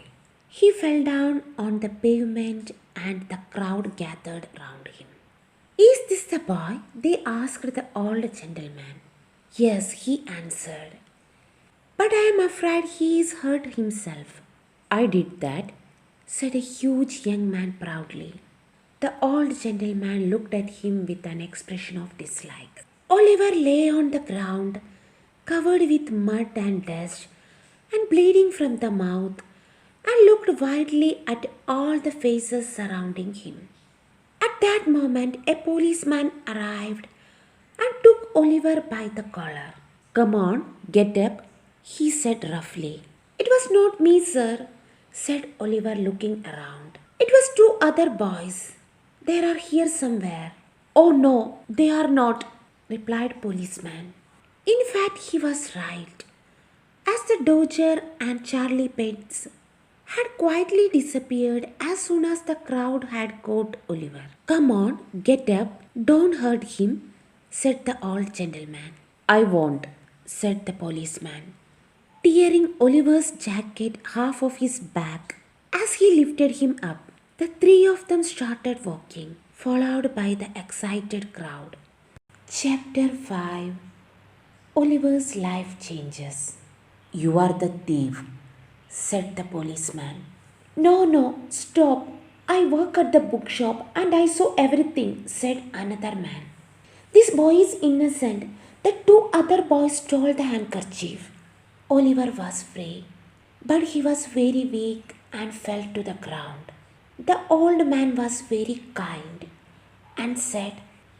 He fell down on the pavement and the crowd gathered round him. Is this the boy? They asked the old gentleman. Yes, he answered. But I am afraid he is hurt himself. I did that, said a huge young man proudly. The old gentleman looked at him with an expression of dislike. Oliver lay on the ground, covered with mud and dust, and bleeding from the mouth, and looked wildly at all the faces surrounding him. At that moment, a policeman arrived and took Oliver by the collar. Come on, get up, he said roughly. It was not me, sir, said Oliver looking around. It was two other boys. They are here somewhere. Oh no, they are not, replied policeman. In fact, he was right. As the Dodger and Charlie Pitts had quietly disappeared as soon as the crowd had caught Oliver. Come on, get up, don't hurt him, said the old gentleman. I won't, said the policeman, tearing Oliver's jacket half of his back as he lifted him up. The three of them started walking, followed by the excited crowd. Chapter 5. Oliver's life changes. You are the thief, said the policeman. No, no, stop. I work at the bookshop and I saw everything, said another man. This boy is innocent. The two other boys stole the handkerchief. Oliver was free, but he was very weak and fell to the ground. The old man was very kind and said,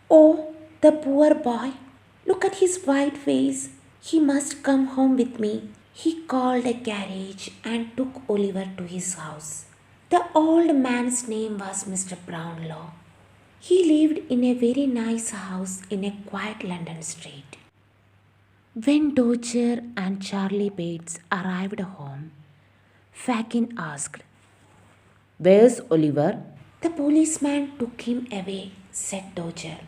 Oh, the poor boy, look at his white face. He must come home with me. He called a carriage and took Oliver to his house. The old man's name was Mr. Brownlow. He lived in a very nice house in a quiet London street. When Dodger and Charlie Bates arrived home, Fagin asked, Where's Oliver? The policeman took him away, said Dodger.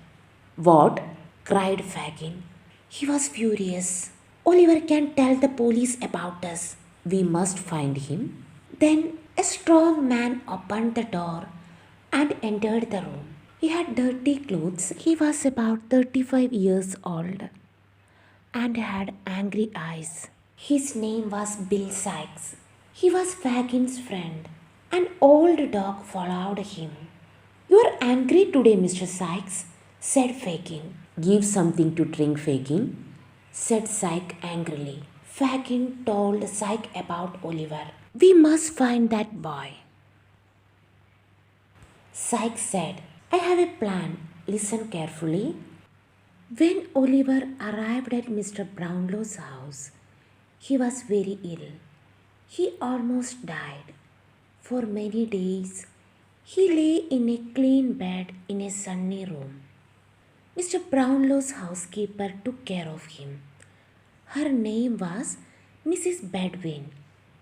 What? Cried Fagin. He was furious. Oliver can tell the police about us. We must find him. Then a strong man opened the door and entered the room. He had dirty clothes. He was about 35 years old and had angry eyes. His name was Bill Sykes. He was Fagin's friend. An old dog followed him. You are angry today, Mr. Sykes, said Fagin. Give something to drink, Fagin, said Sykes angrily. Fagin told Sykes about Oliver. We must find that boy. Sykes said, I have a plan. Listen carefully. When Oliver arrived at Mr. Brownlow's house, he was very ill. He almost died. For many days, he lay in a clean bed in a sunny room. Mr. Brownlow's housekeeper took care of him. Her name was Mrs. Bedwin.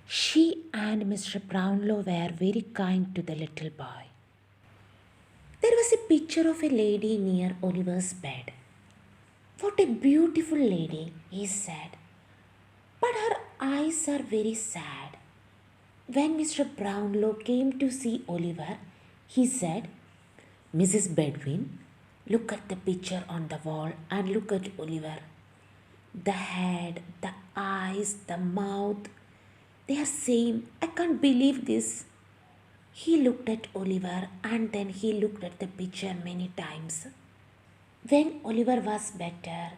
She and Mr. Brownlow were very kind to the little boy. There was a picture of a lady near Oliver's bed. What a beautiful lady, he said. But her eyes are very sad. When Mr. Brownlow came to see Oliver, he said, Mrs. Bedwin, look at the picture on the wall and look at Oliver. The head, the eyes, the mouth, they are same. I can't believe this. He looked at Oliver and then he looked at the picture many times. When Oliver was better,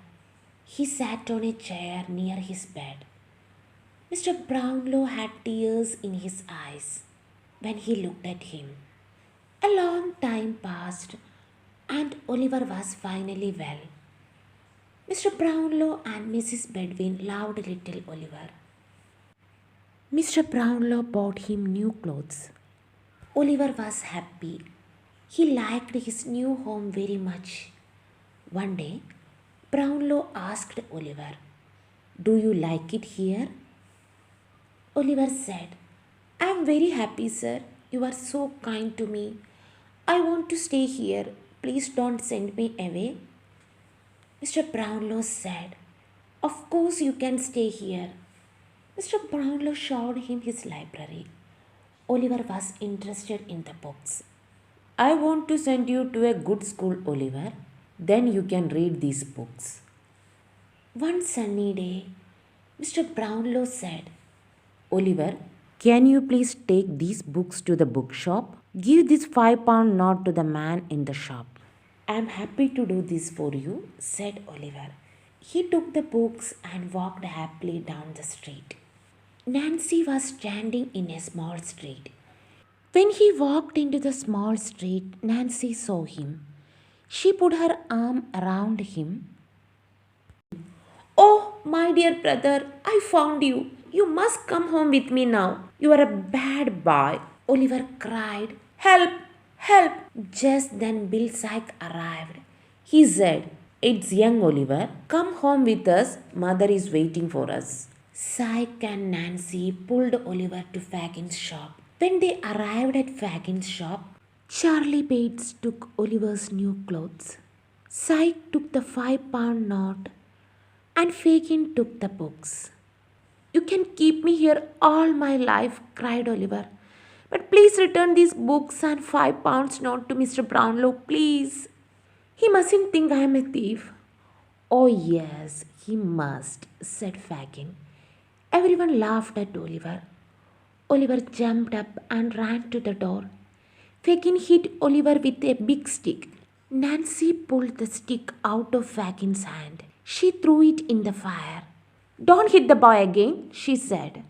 he sat on a chair near his bed. Mr. Brownlow had tears in his eyes when he looked at him. A long time passed and Oliver was finally well. Mr. Brownlow and Mrs. Bedwin loved little Oliver. Mr. Brownlow bought him new clothes. Oliver was happy. He liked his new home very much. One day, Brownlow asked Oliver, Do you like it here? Oliver said, I am very happy, sir. You are so kind to me. I want to stay here. Please don't send me away. Mr. Brownlow said, Of course you can stay here. Mr. Brownlow showed him his library. Oliver was interested in the books. I want to send you to a good school, Oliver. Then you can read these books. One sunny day, Mr. Brownlow said, Oliver, can you please take these books to the bookshop? Give this £5 note to the man in the shop. I am happy to do this for you, said Oliver. He took the books and walked happily down the street. Nancy was standing in a small street. When he walked into the small street, Nancy saw him. She put her arm around him. Oh, my dear brother, I found you. You must come home with me now. You are a bad boy. Oliver cried. Help! Help! Just then Bill Syke arrived. He said, It's young Oliver. Come home with us. Mother is waiting for us. Syke and Nancy pulled Oliver to Fagin's shop. When they arrived at Fagin's shop, Charlie Bates took Oliver's new clothes. Syke took the £5 note and Fagin took the books. You can keep me here all my life, cried Oliver. But please return these books and £5 note to Mr. Brownlow, please. He mustn't think I am a thief. Oh, yes, he must, said Fagin. Everyone laughed at Oliver. Oliver jumped up and ran to the door. Fagin hit Oliver with a big stick. Nancy pulled the stick out of Fagin's hand. She threw it in the fire. Don't hit the boy again, she said.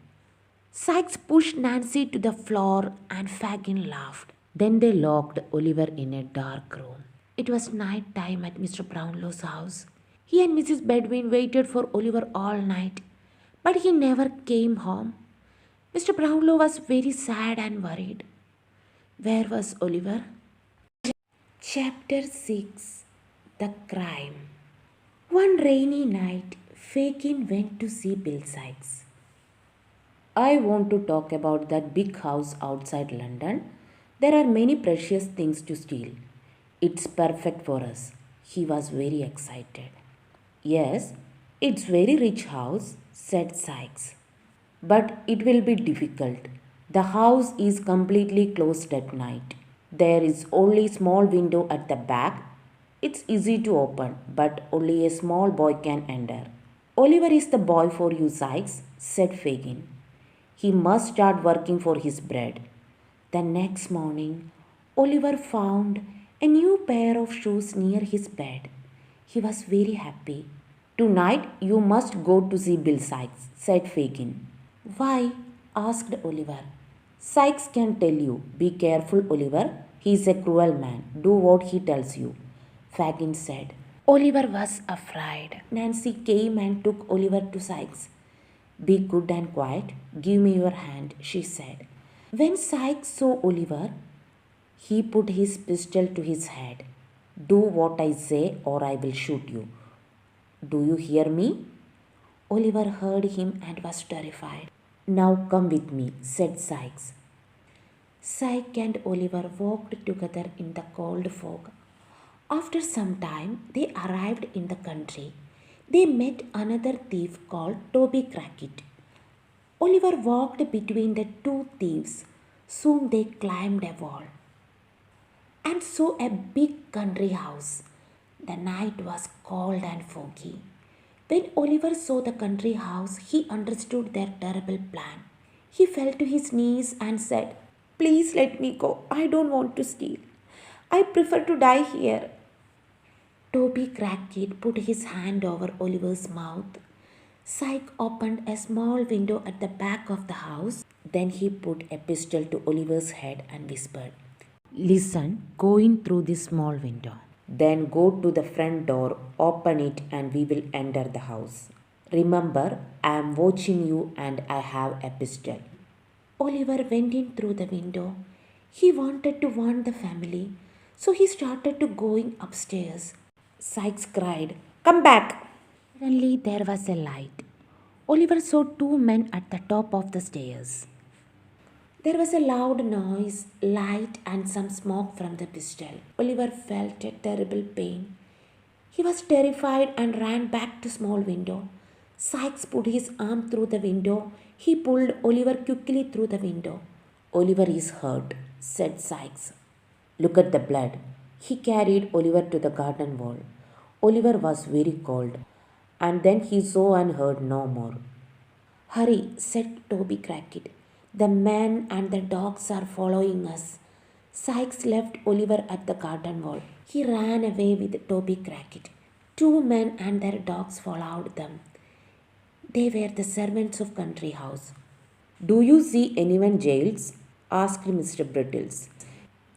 Sykes pushed Nancy to the floor and Fagin laughed. Then they locked Oliver in a dark room. It was night time at Mr. Brownlow's house. He and Mrs. Bedwin waited for Oliver all night, but he never came home. Mr. Brownlow was very sad and worried. Where was Oliver? Chapter 6 The Crime. One rainy night, Fagin went to see Bill Sykes. I want to talk about that big house outside London. There are many precious things to steal. It's perfect for us. He was very excited. Yes, it's very rich house, said Sykes. But it will be difficult. The house is completely closed at night. There is only small window at the back. It's easy to open, but only a small boy can enter. Oliver is the boy for you, Sykes, said Fagin. He must start working for his bread. The next morning, Oliver found a new pair of shoes near his bed. He was very happy. Tonight you must go to see Bill Sykes, said Fagin. Why? Asked Oliver. Sykes can tell you. Be careful, Oliver. He is a cruel man. Do what he tells you, Fagin said. Oliver was afraid. Nancy came and took Oliver to Sykes. Be good and quiet. Give me your hand, she said. When Sykes saw Oliver, he put his pistol to his head. Do what I say or I will shoot you. Do you hear me? Oliver heard him and was terrified. Now come with me, said Sykes. Sykes and Oliver walked together in the cold fog. After some time, they arrived in the country. They met another thief called Toby Crackit. Oliver walked between the two thieves. Soon they climbed a wall and saw a big country house. The night was cold and foggy. When Oliver saw the country house, he understood their terrible plan. He fell to his knees and said, Please let me go. I don't want to steal. I prefer to die here. Toby Crackit put his hand over Oliver's mouth. Syke opened a small window at the back of the house. Then he put a pistol to Oliver's head and whispered, Listen, go in through this small window. Then go to the front door, open it, and we will enter the house. Remember, I am watching you and I have a pistol. Oliver went in through the window. He wanted to warn the family, so he started to going upstairs. Sykes cried, Come back! Suddenly there was a light. Oliver saw two men at the top of the stairs. There was a loud noise, light, and some smoke from the pistol. Oliver felt a terrible pain. He was terrified and ran back to small window. Sykes put his arm through the window. He pulled Oliver quickly through the window. Oliver is hurt, said Sykes. Look at the blood. He carried Oliver to the garden wall. Oliver was very cold and then he saw and heard no more. Hurry, said Toby Crackit. The men and the dogs are following us. Sykes left Oliver at the garden wall. He ran away with Toby Crackit. Two men and their dogs followed them. They were the servants of country house. Do you see anyone, Giles? Asked Mr. Brittles.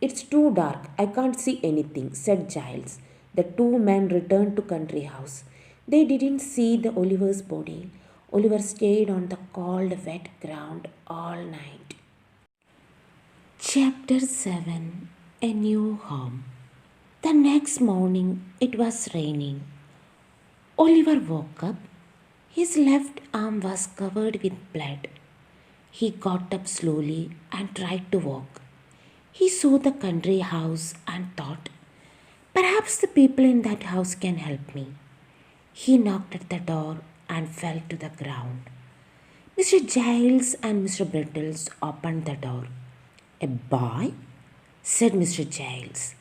It's too dark. I can't see anything, said Giles. The two men returned to country house. They didn't see the Oliver's body. Oliver stayed on the cold, wet ground all night. Chapter 7. A New Home. The next morning it was raining. Oliver woke up. His left arm was covered with blood. He got up slowly and tried to walk. He saw the country house and thought, perhaps the people in that house can help me. He knocked at the door and fell to the ground. Mr. Giles and Mr. Brittles opened the door. A boy? Said Mr. Giles.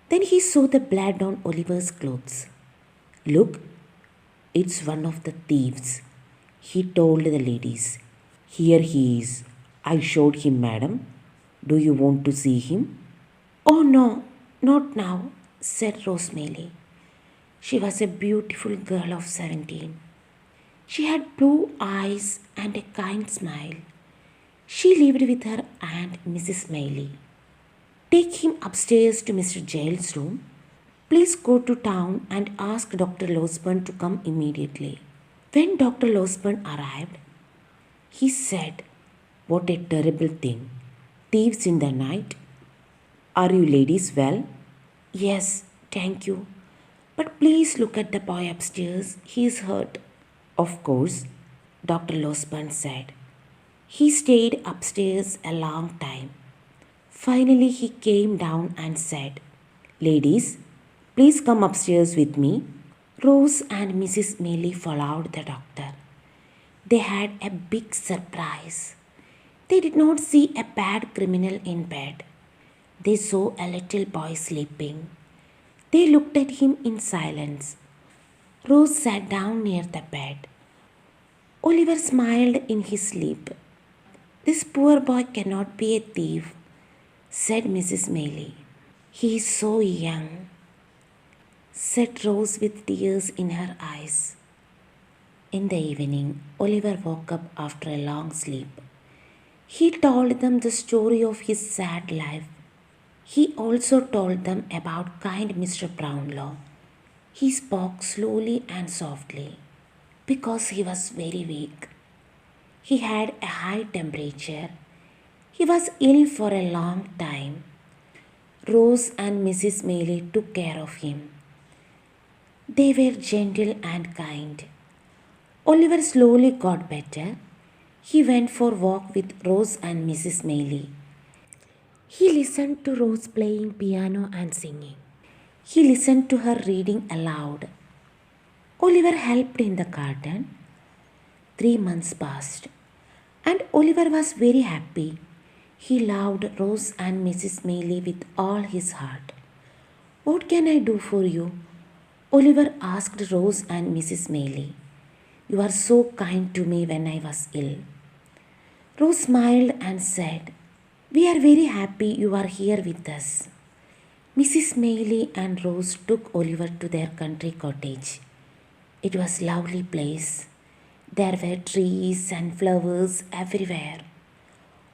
Then he saw the blood on Oliver's clothes. Look, it's one of the thieves, he told the ladies. Here he is. I showed him, madam. Do you want to see him? Oh no, not now, said Rosemary. She was a beautiful girl of 17. She had blue eyes and a kind smile. She lived with her aunt, Mrs. Maylie. Take him upstairs to Mr. Giles' room. Please go to town and ask Dr. Losburn to come immediately. When Dr. Losburn arrived, he said, what a terrible thing. Thieves in the night. Are you ladies well? Yes, thank you. But please look at the boy upstairs. He is hurt. Of course, Dr. Losburn said. He stayed upstairs a long time. Finally, he came down and said, ladies, please come upstairs with me. Rose and Mrs. Maylie followed the doctor. They had a big surprise. They did not see a bad criminal in bed. They saw a little boy sleeping. They looked at him in silence. Rose sat down near the bed. Oliver smiled in his sleep. This poor boy cannot be a thief, said Mrs. Maylie. He is so young, said Rose with tears in her eyes. In the evening, Oliver woke up after a long sleep. He told them the story of his sad life. He also told them about kind Mr. Brownlow. He spoke slowly and softly because he was very weak. He had a high temperature. He was ill for a long time. Rose and Mrs. Maylie took care of him. They were gentle and kind. Oliver slowly got better. He went for a walk with Rose and Mrs. Maylie. He listened to Rose playing piano and singing. He listened to her reading aloud. Oliver helped in the garden. 3 months passed, and Oliver was very happy. He loved Rose and Mrs. Maylie with all his heart. What can I do for you? Oliver asked Rose and Mrs. Maylie. You are so kind to me when I was ill. Rose smiled and said, we are very happy you are here with us. Mrs. Maylie and Rose took Oliver to their country cottage. It was a lovely place. There were trees and flowers everywhere.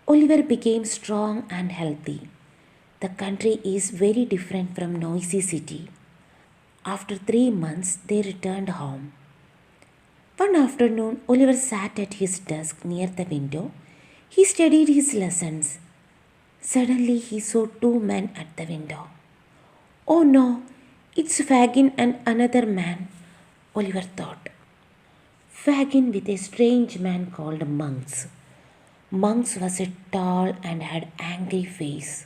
Oliver became strong and healthy. The country is very different from noisy city. After 3 months, they returned home. One afternoon, Oliver sat at his desk near the window. He studied his lessons. Suddenly, he saw 2 men at the window. Oh no, it's Fagin and another man, Oliver thought. Fagin with a strange man called Monks. Monks was a tall and had angry face.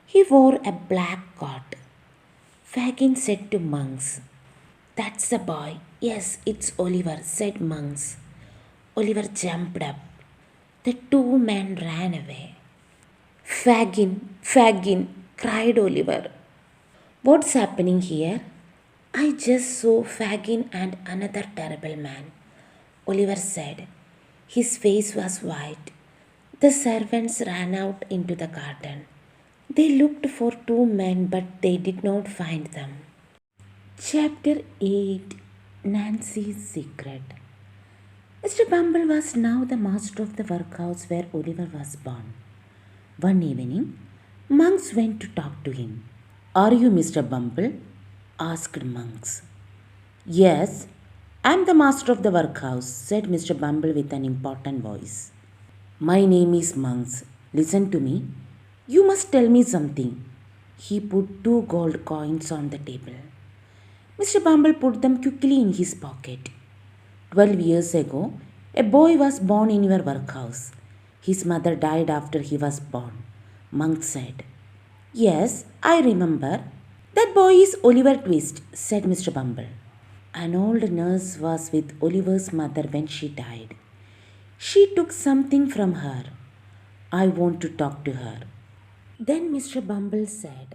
He wore a black coat. Fagin said to Monks, that's the boy. Yes, it's Oliver, said Monks. Oliver jumped up. The 2 men ran away. Fagin, Fagin, cried Oliver. What's happening here? I just saw Fagin and another terrible man, Oliver said. His face was white. The servants ran out into the garden. They looked for two men, but they did not find them. Chapter 8, Nancy's Secret. Mr. Bumble was now the master of the workhouse where Oliver was born. One evening, Monks went to talk to him. Are you Mr. Bumble? Asked Monks. Yes, I am the master of the workhouse, said Mr. Bumble with an important voice. My name is Monks. Listen to me. You must tell me something. He put two gold coins on the table. Mr. Bumble put them quickly in his pocket. 12 years ago, a boy was born in your workhouse. His mother died after he was born, Monk said. Yes, I remember. That boy is Oliver Twist, said Mr. Bumble. An old nurse was with Oliver's mother when she died. She took something from her. I want to talk to her. Then Mr. Bumble said,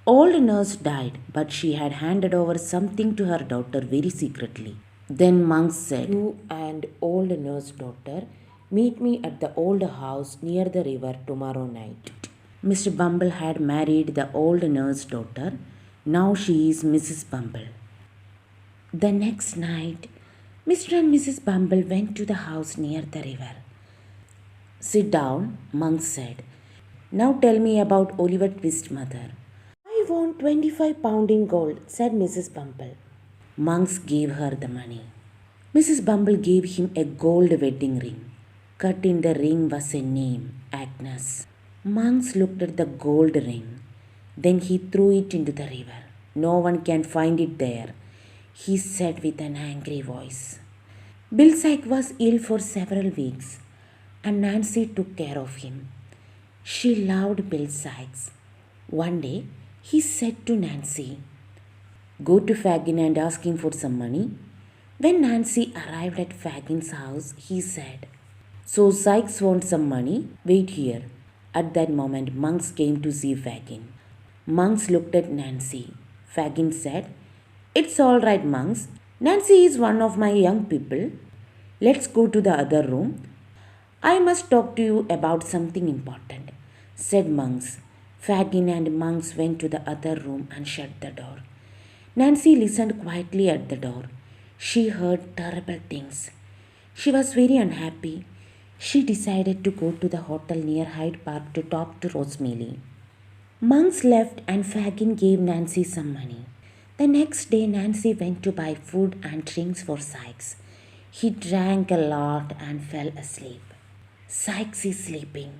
Old nurse died, but she had handed over something to her daughter very secretly. Then Monk said, You and old nurse daughter meet me at the old house near the river tomorrow night. Mr. Bumble had married the old nurse daughter. Now she is Mrs. Bumble. The next night, Mr. and Mrs. Bumble went to the house near the river. Sit down, Monk said. Now tell me about Oliver Twist's mother. I want 25 pounds in gold, said Mrs. Bumble. Monks gave her the money. Mrs. Bumble gave him a gold wedding ring. Cut in the ring was a name, Agnes. Monks looked at the gold ring. Then he threw it into the river. No one can find it there, he said with an angry voice. Bill Syke was ill for several weeks, and Nancy took care of him. She loved Bill Sykes. One day, he said to Nancy, Go to Fagin and ask him for some money. When Nancy arrived at Fagin's house, he said, So Sykes wants some money? Wait here. At that moment, Monks came to see Fagin. Monks looked at Nancy. Fagin said, It's all right, Monks. Nancy is one of my young people. Let's go to the other room. I must talk to you about something important, said Monks. Fagin and Monks went to the other room and shut the door. Nancy listened quietly at the door. She heard terrible things. She was very unhappy. She decided to go to the hotel near Hyde Park to talk to Rosemary. Monks left and Fagin gave Nancy some money. The next day, Nancy went to buy food and drinks for Sykes. He drank a lot and fell asleep. Sykes is sleeping.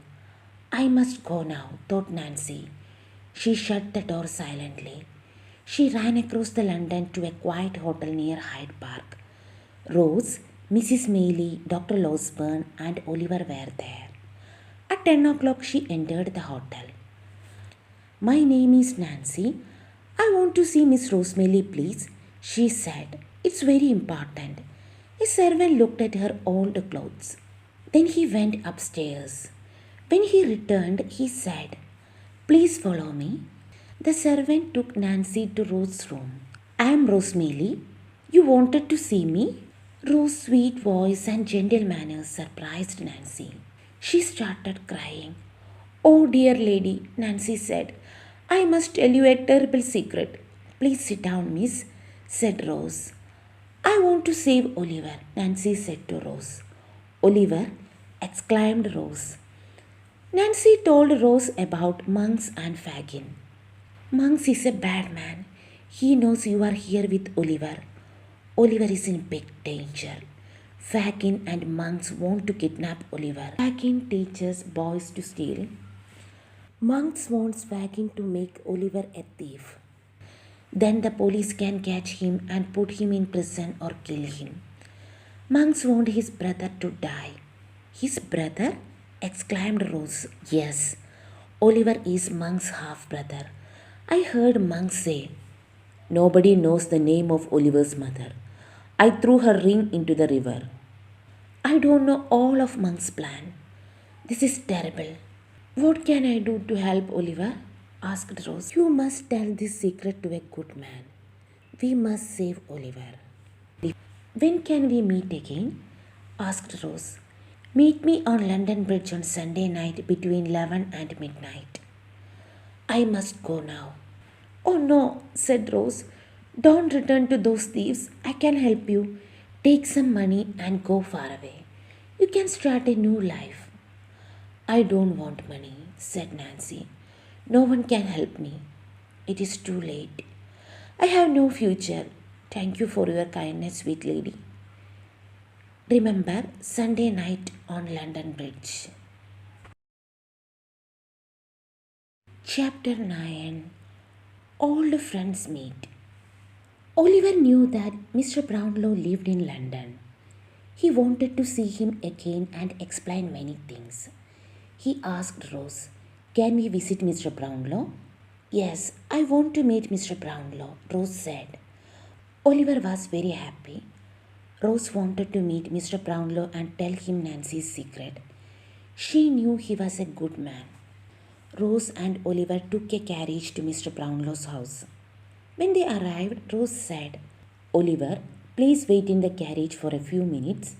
I must go now, thought Nancy. She shut the door silently. She ran across the London to a quiet hotel near Hyde Park. Rose, Mrs. Maylie, Dr. Losburn, and Oliver were there. At 10 o'clock, she entered the hotel. My name is Nancy. I want to see Miss Rosemary, please, she said. It's very important. A servant looked at her old clothes. Then he went upstairs. When he returned, he said, Please follow me. The servant took Nancy to Rose's room. I am Rosemary. You wanted to see me? Rose's sweet voice and gentle manners surprised Nancy. She started crying. Oh dear lady, Nancy said. I must tell you a terrible secret. Please sit down, miss, said Rose. I want to save Oliver, Nancy said to Rose. Oliver, exclaimed Rose. Nancy told Rose about Monks and Fagin. Monks is a bad man. He knows you are here with Oliver. Oliver is in big danger. Fagin and Monks want to kidnap Oliver. Fagin teaches boys to steal. Monks wants Fagin to make Oliver a thief. Then the police can catch him and put him in prison or kill him. Monks want his brother to die. His brother? Exclaimed Rose. Yes, Oliver is Monk's half-brother. I heard Monks say, Nobody knows the name of Oliver's mother. I threw her ring into the river. I don't know all of Monk's plan. This is terrible. What can I do to help Oliver? Asked Rose. You must tell this secret to a good man. We must save Oliver. When can we meet again? Asked Rose. Meet me on London Bridge on Sunday night between 11 and midnight. I must go now. Oh no, said Rose. Don't return to those thieves. I can help you. Take some money and go far away. You can start a new life. I don't want money, said Nancy. No one can help me. It is too late. I have no future. Thank you for your kindness, sweet lady. Remember, Sunday night on London Bridge. Chapter 9. Old Friends Meet. Oliver knew that Mr. Brownlow lived in London. He wanted to see him again and explain many things. He asked Rose, Can we visit Mr. Brownlow? Yes, I want to meet Mr. Brownlow, Rose said. Oliver was very happy. Rose wanted to meet Mr. Brownlow and tell him Nancy's secret. She knew he was a good man. Rose and Oliver took a carriage to Mr. Brownlow's house. When they arrived, Rose said, Oliver, please wait in the carriage for a few minutes.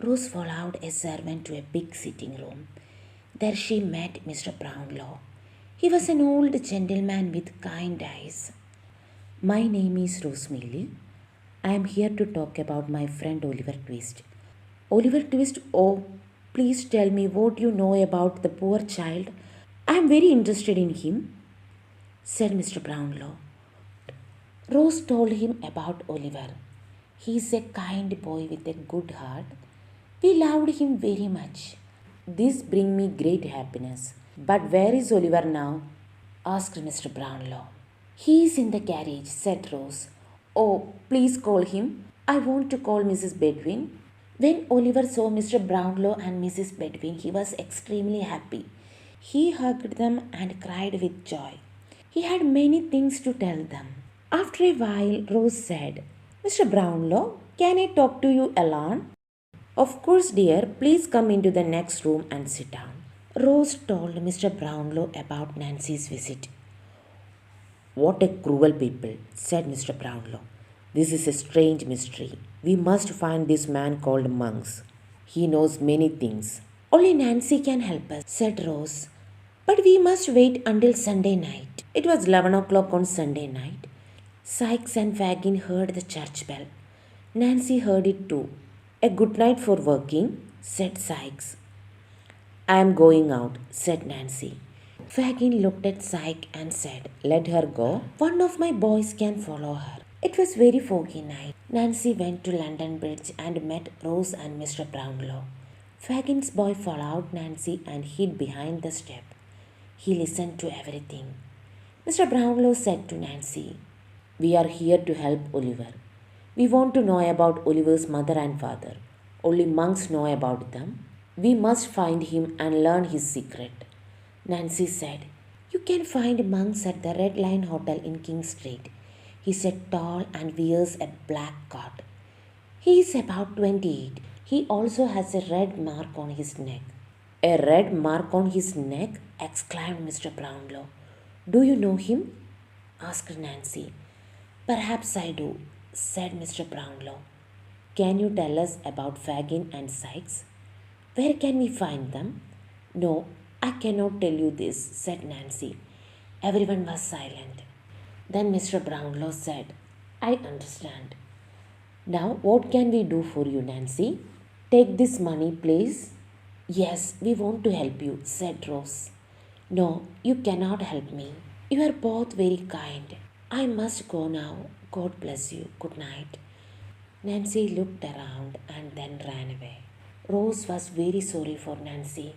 Rose followed a servant to a big sitting room. There she met Mr. Brownlow. He was an old gentleman with kind eyes. My name is Rosemary. I am here to talk about my friend Oliver Twist. Oliver Twist, oh, please tell me what you know about the poor child. I am very interested in him, said Mr. Brownlow. Rose told him about Oliver. He is a kind boy with a good heart. We loved him very much. This brings me great happiness. But where is Oliver now? Asked Mr. Brownlow. He is in the carriage, said Rose. Oh, please call him. I want to call Mrs. Bedwin. When Oliver saw Mr. Brownlow and Mrs. Bedwin, he was extremely happy. He hugged them and cried with joy. He had many things to tell them. After a while, Rose said, Mr. Brownlow, can I talk to you alone? Of course, dear. Please come into the next room and sit down. Rose told Mr. Brownlow about Nancy's visit. What a cruel people, said Mr. Brownlow. This is a strange mystery. We must find this man called Monks. He knows many things. Only Nancy can help us, said Rose. But we must wait until Sunday night. It was 11 o'clock on Sunday night. Sykes and Fagin heard the church bell. Nancy heard it too. A good night for working, said Sykes. I am going out, said Nancy. Fagin looked at Syke and said, Let her go. One of my boys can follow her. It was very foggy night. Nancy went to London Bridge and met Rose and Mr. Brownlow. Fagin's boy followed Nancy and hid behind the step. He listened to everything. Mr. Brownlow said to Nancy, We are here to help Oliver. We want to know about Oliver's mother and father. Only monks know about them. We must find him and learn his secret. Nancy said, You can find Monks at the Red Lion Hotel in King Street. He is tall and wears a black coat. He is about 28. He also has a red mark on his neck. A red mark on his neck? Exclaimed Mr. Brownlow. Do you know him? Asked Nancy. Perhaps I do, said Mr. Brownlow. Can you tell us about Fagin and Sykes? Where can we find them? No, I cannot tell you this, said Nancy. Everyone was silent. Then Mr. Brownlow said, I understand. Now what can we do for you, Nancy? Take this money, please. Yes, we want to help you, said Rose. No, you cannot help me. You are both very kind. I must go now. God bless you. Good night. Nancy looked around and then ran away. Rose was very sorry for Nancy.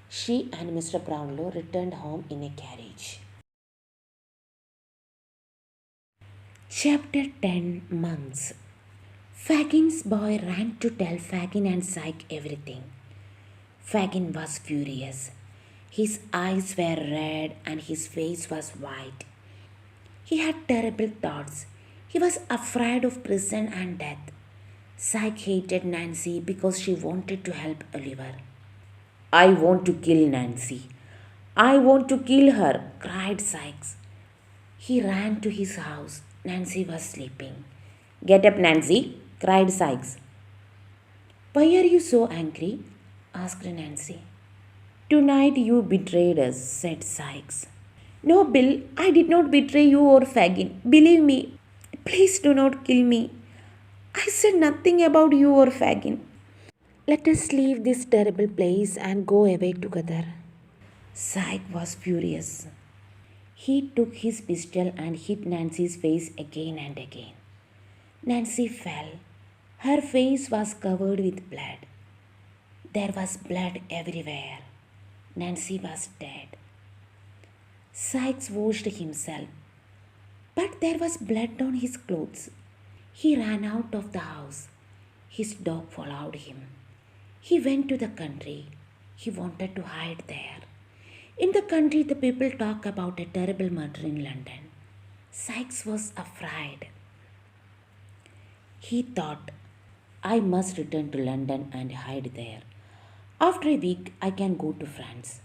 She and Mr. Brownlow returned home in a carriage. Chapter 10. Monks. Fagin's boy ran to tell Fagin and Syke everything. Fagin was furious. His eyes were red and his face was white. He had terrible thoughts. He was afraid of prison and death. Syke hated Nancy because she wanted to help Oliver. I want to kill Nancy. I want to kill her, cried Sykes. He ran to his house. Nancy was sleeping. Get up, Nancy, cried Sykes. Why are you so angry? Asked Nancy. Tonight you betrayed us, said Sykes. No, Bill, I did not betray you or Fagin. Believe me. Please do not kill me. I said nothing about you or Fagin. Let us leave this terrible place and go away together. Sykes was furious. He took his pistol and hit Nancy's face again and again. Nancy fell. Her face was covered with blood. There was blood everywhere. Nancy was dead. Sykes washed himself, but there was blood on his clothes. He ran out of the house. His dog followed him. He went to the country. He wanted to hide there. In the country, the people talk about a terrible murder in London. Sykes was afraid. He thought, I must return to London and hide there. After a week, I can go to France.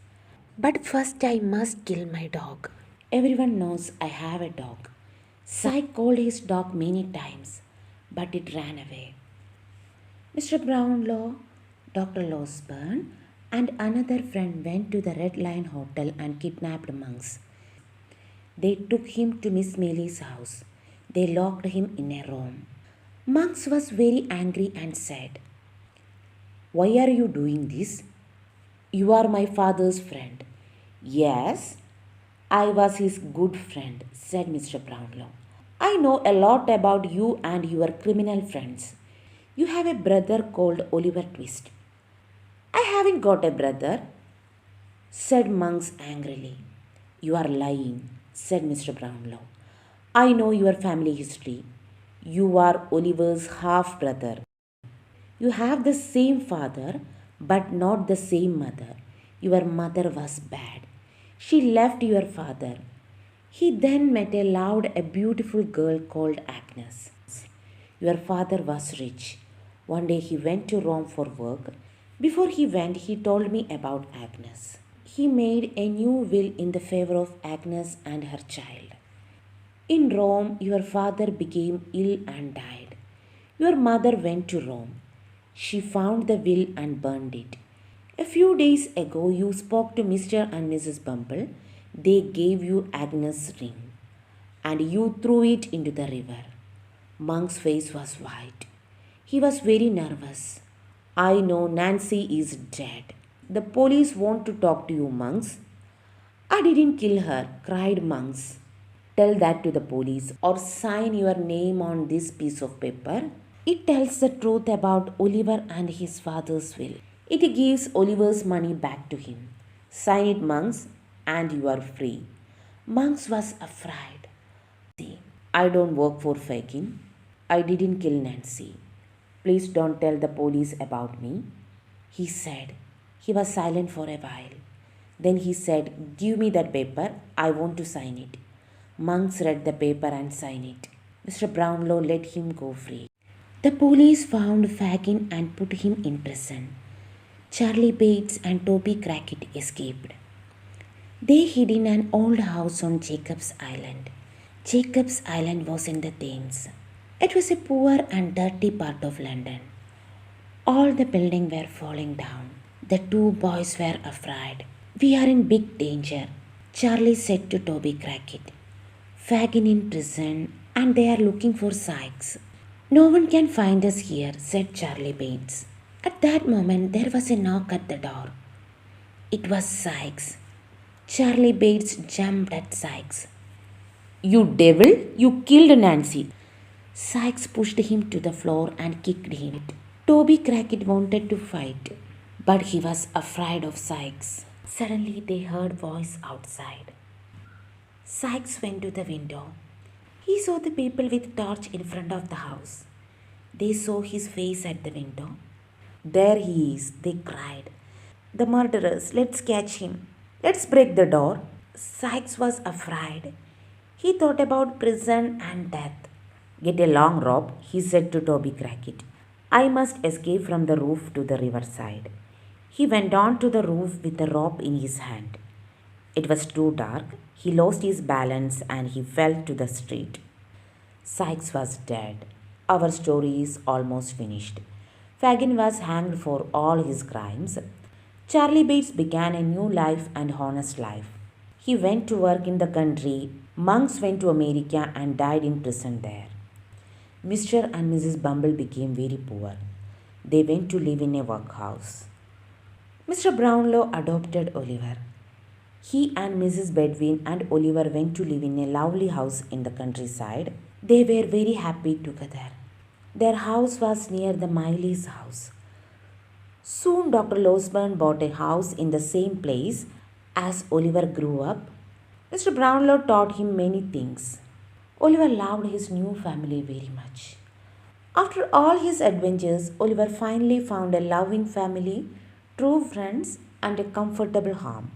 But first, I must kill my dog. Everyone knows I have a dog. Sykes called his dog many times, but it ran away. Mr. Brownlow, Dr. Losburn, and another friend went to the Red Lion Hotel and kidnapped Monks. They took him to Miss Maylie's house. They locked him in a room. Monks was very angry and said, Why are you doing this? You are my father's friend. Yes, I was his good friend, said Mr. Brownlow. I know a lot about you and your criminal friends. You have a brother called Oliver Twist. I haven't got a brother, said Monks angrily. You are lying, said Mr. Brownlow. I know your family history. You are Oliver's half brother. You have the same father, but not the same mother. Your mother was bad. She left your father. He then met a beautiful girl called Agnes. Your father was rich. One day he went to Rome for work. Before he went, he told me about Agnes. He made a new will in the favor of Agnes and her child. In Rome, your father became ill and died. Your mother went to Rome. She found the will and burned it. A few days ago, you spoke to Mr. and Mrs. Bumble. They gave you Agnes' ring, and you threw it into the river. Monk's face was white. He was very nervous. I know Nancy is dead. The police want to talk to you, Monks. I didn't kill her, cried Monks. Tell that to the police or sign your name on this piece of paper. It tells the truth about Oliver and his father's will. It gives Oliver's money back to him. Sign it, Monks, and you are free. Monks was afraid. See, I don't work for Fagin. I didn't kill Nancy. Please don't tell the police about me, he said. He was silent for a while. Then he said, Give me that paper. I want to sign it. Monks read the paper and signed it. Mr. Brownlow let him go free. The police found Fagin and put him in prison. Charlie Bates and Toby Crackit escaped. They hid in an old house on Jacob's Island. Jacob's Island was in the Thames. It was a poor and dirty part of London. All the buildings were falling down. The two boys were afraid. We are in big danger, Charlie said to Toby Crackit. Fagin in prison and they are looking for Sykes. No one can find us here, said Charlie Bates. At that moment there was a knock at the door. It was Sykes. Charlie Bates jumped at Sykes. You devil, you killed Nancy. Sykes pushed him to the floor and kicked him. Toby Crackit wanted to fight, but he was afraid of Sykes. Suddenly they heard voice outside. Sykes went to the window. He saw the people with torch in front of the house. They saw his face at the window. There he is, they cried. The murderers, let's catch him. Let's break the door. Sykes was afraid. He thought about prison and death. Get a long rope, he said to Toby Crackit. I must escape from the roof to the riverside. He went on to the roof with the rope in his hand. It was too dark. He lost his balance and he fell to the street. Sykes was dead. Our story is almost finished. Fagin was hanged for all his crimes. Charlie Bates began a new life and honest life. He went to work in the country. Monks went to America and died in prison there. Mr. and Mrs. Bumble became very poor. They went to live in a workhouse. Mr. Brownlow adopted Oliver. He and Mrs. Bedwin and Oliver went to live in a lovely house in the countryside. They were very happy together. Their house was near the Miley's house. Soon Dr. Losburn bought a house in the same place. As Oliver grew up, Mr. Brownlow taught him many things. Oliver loved his new family very much. After all his adventures, Oliver finally found a loving family, true friends, and a comfortable home.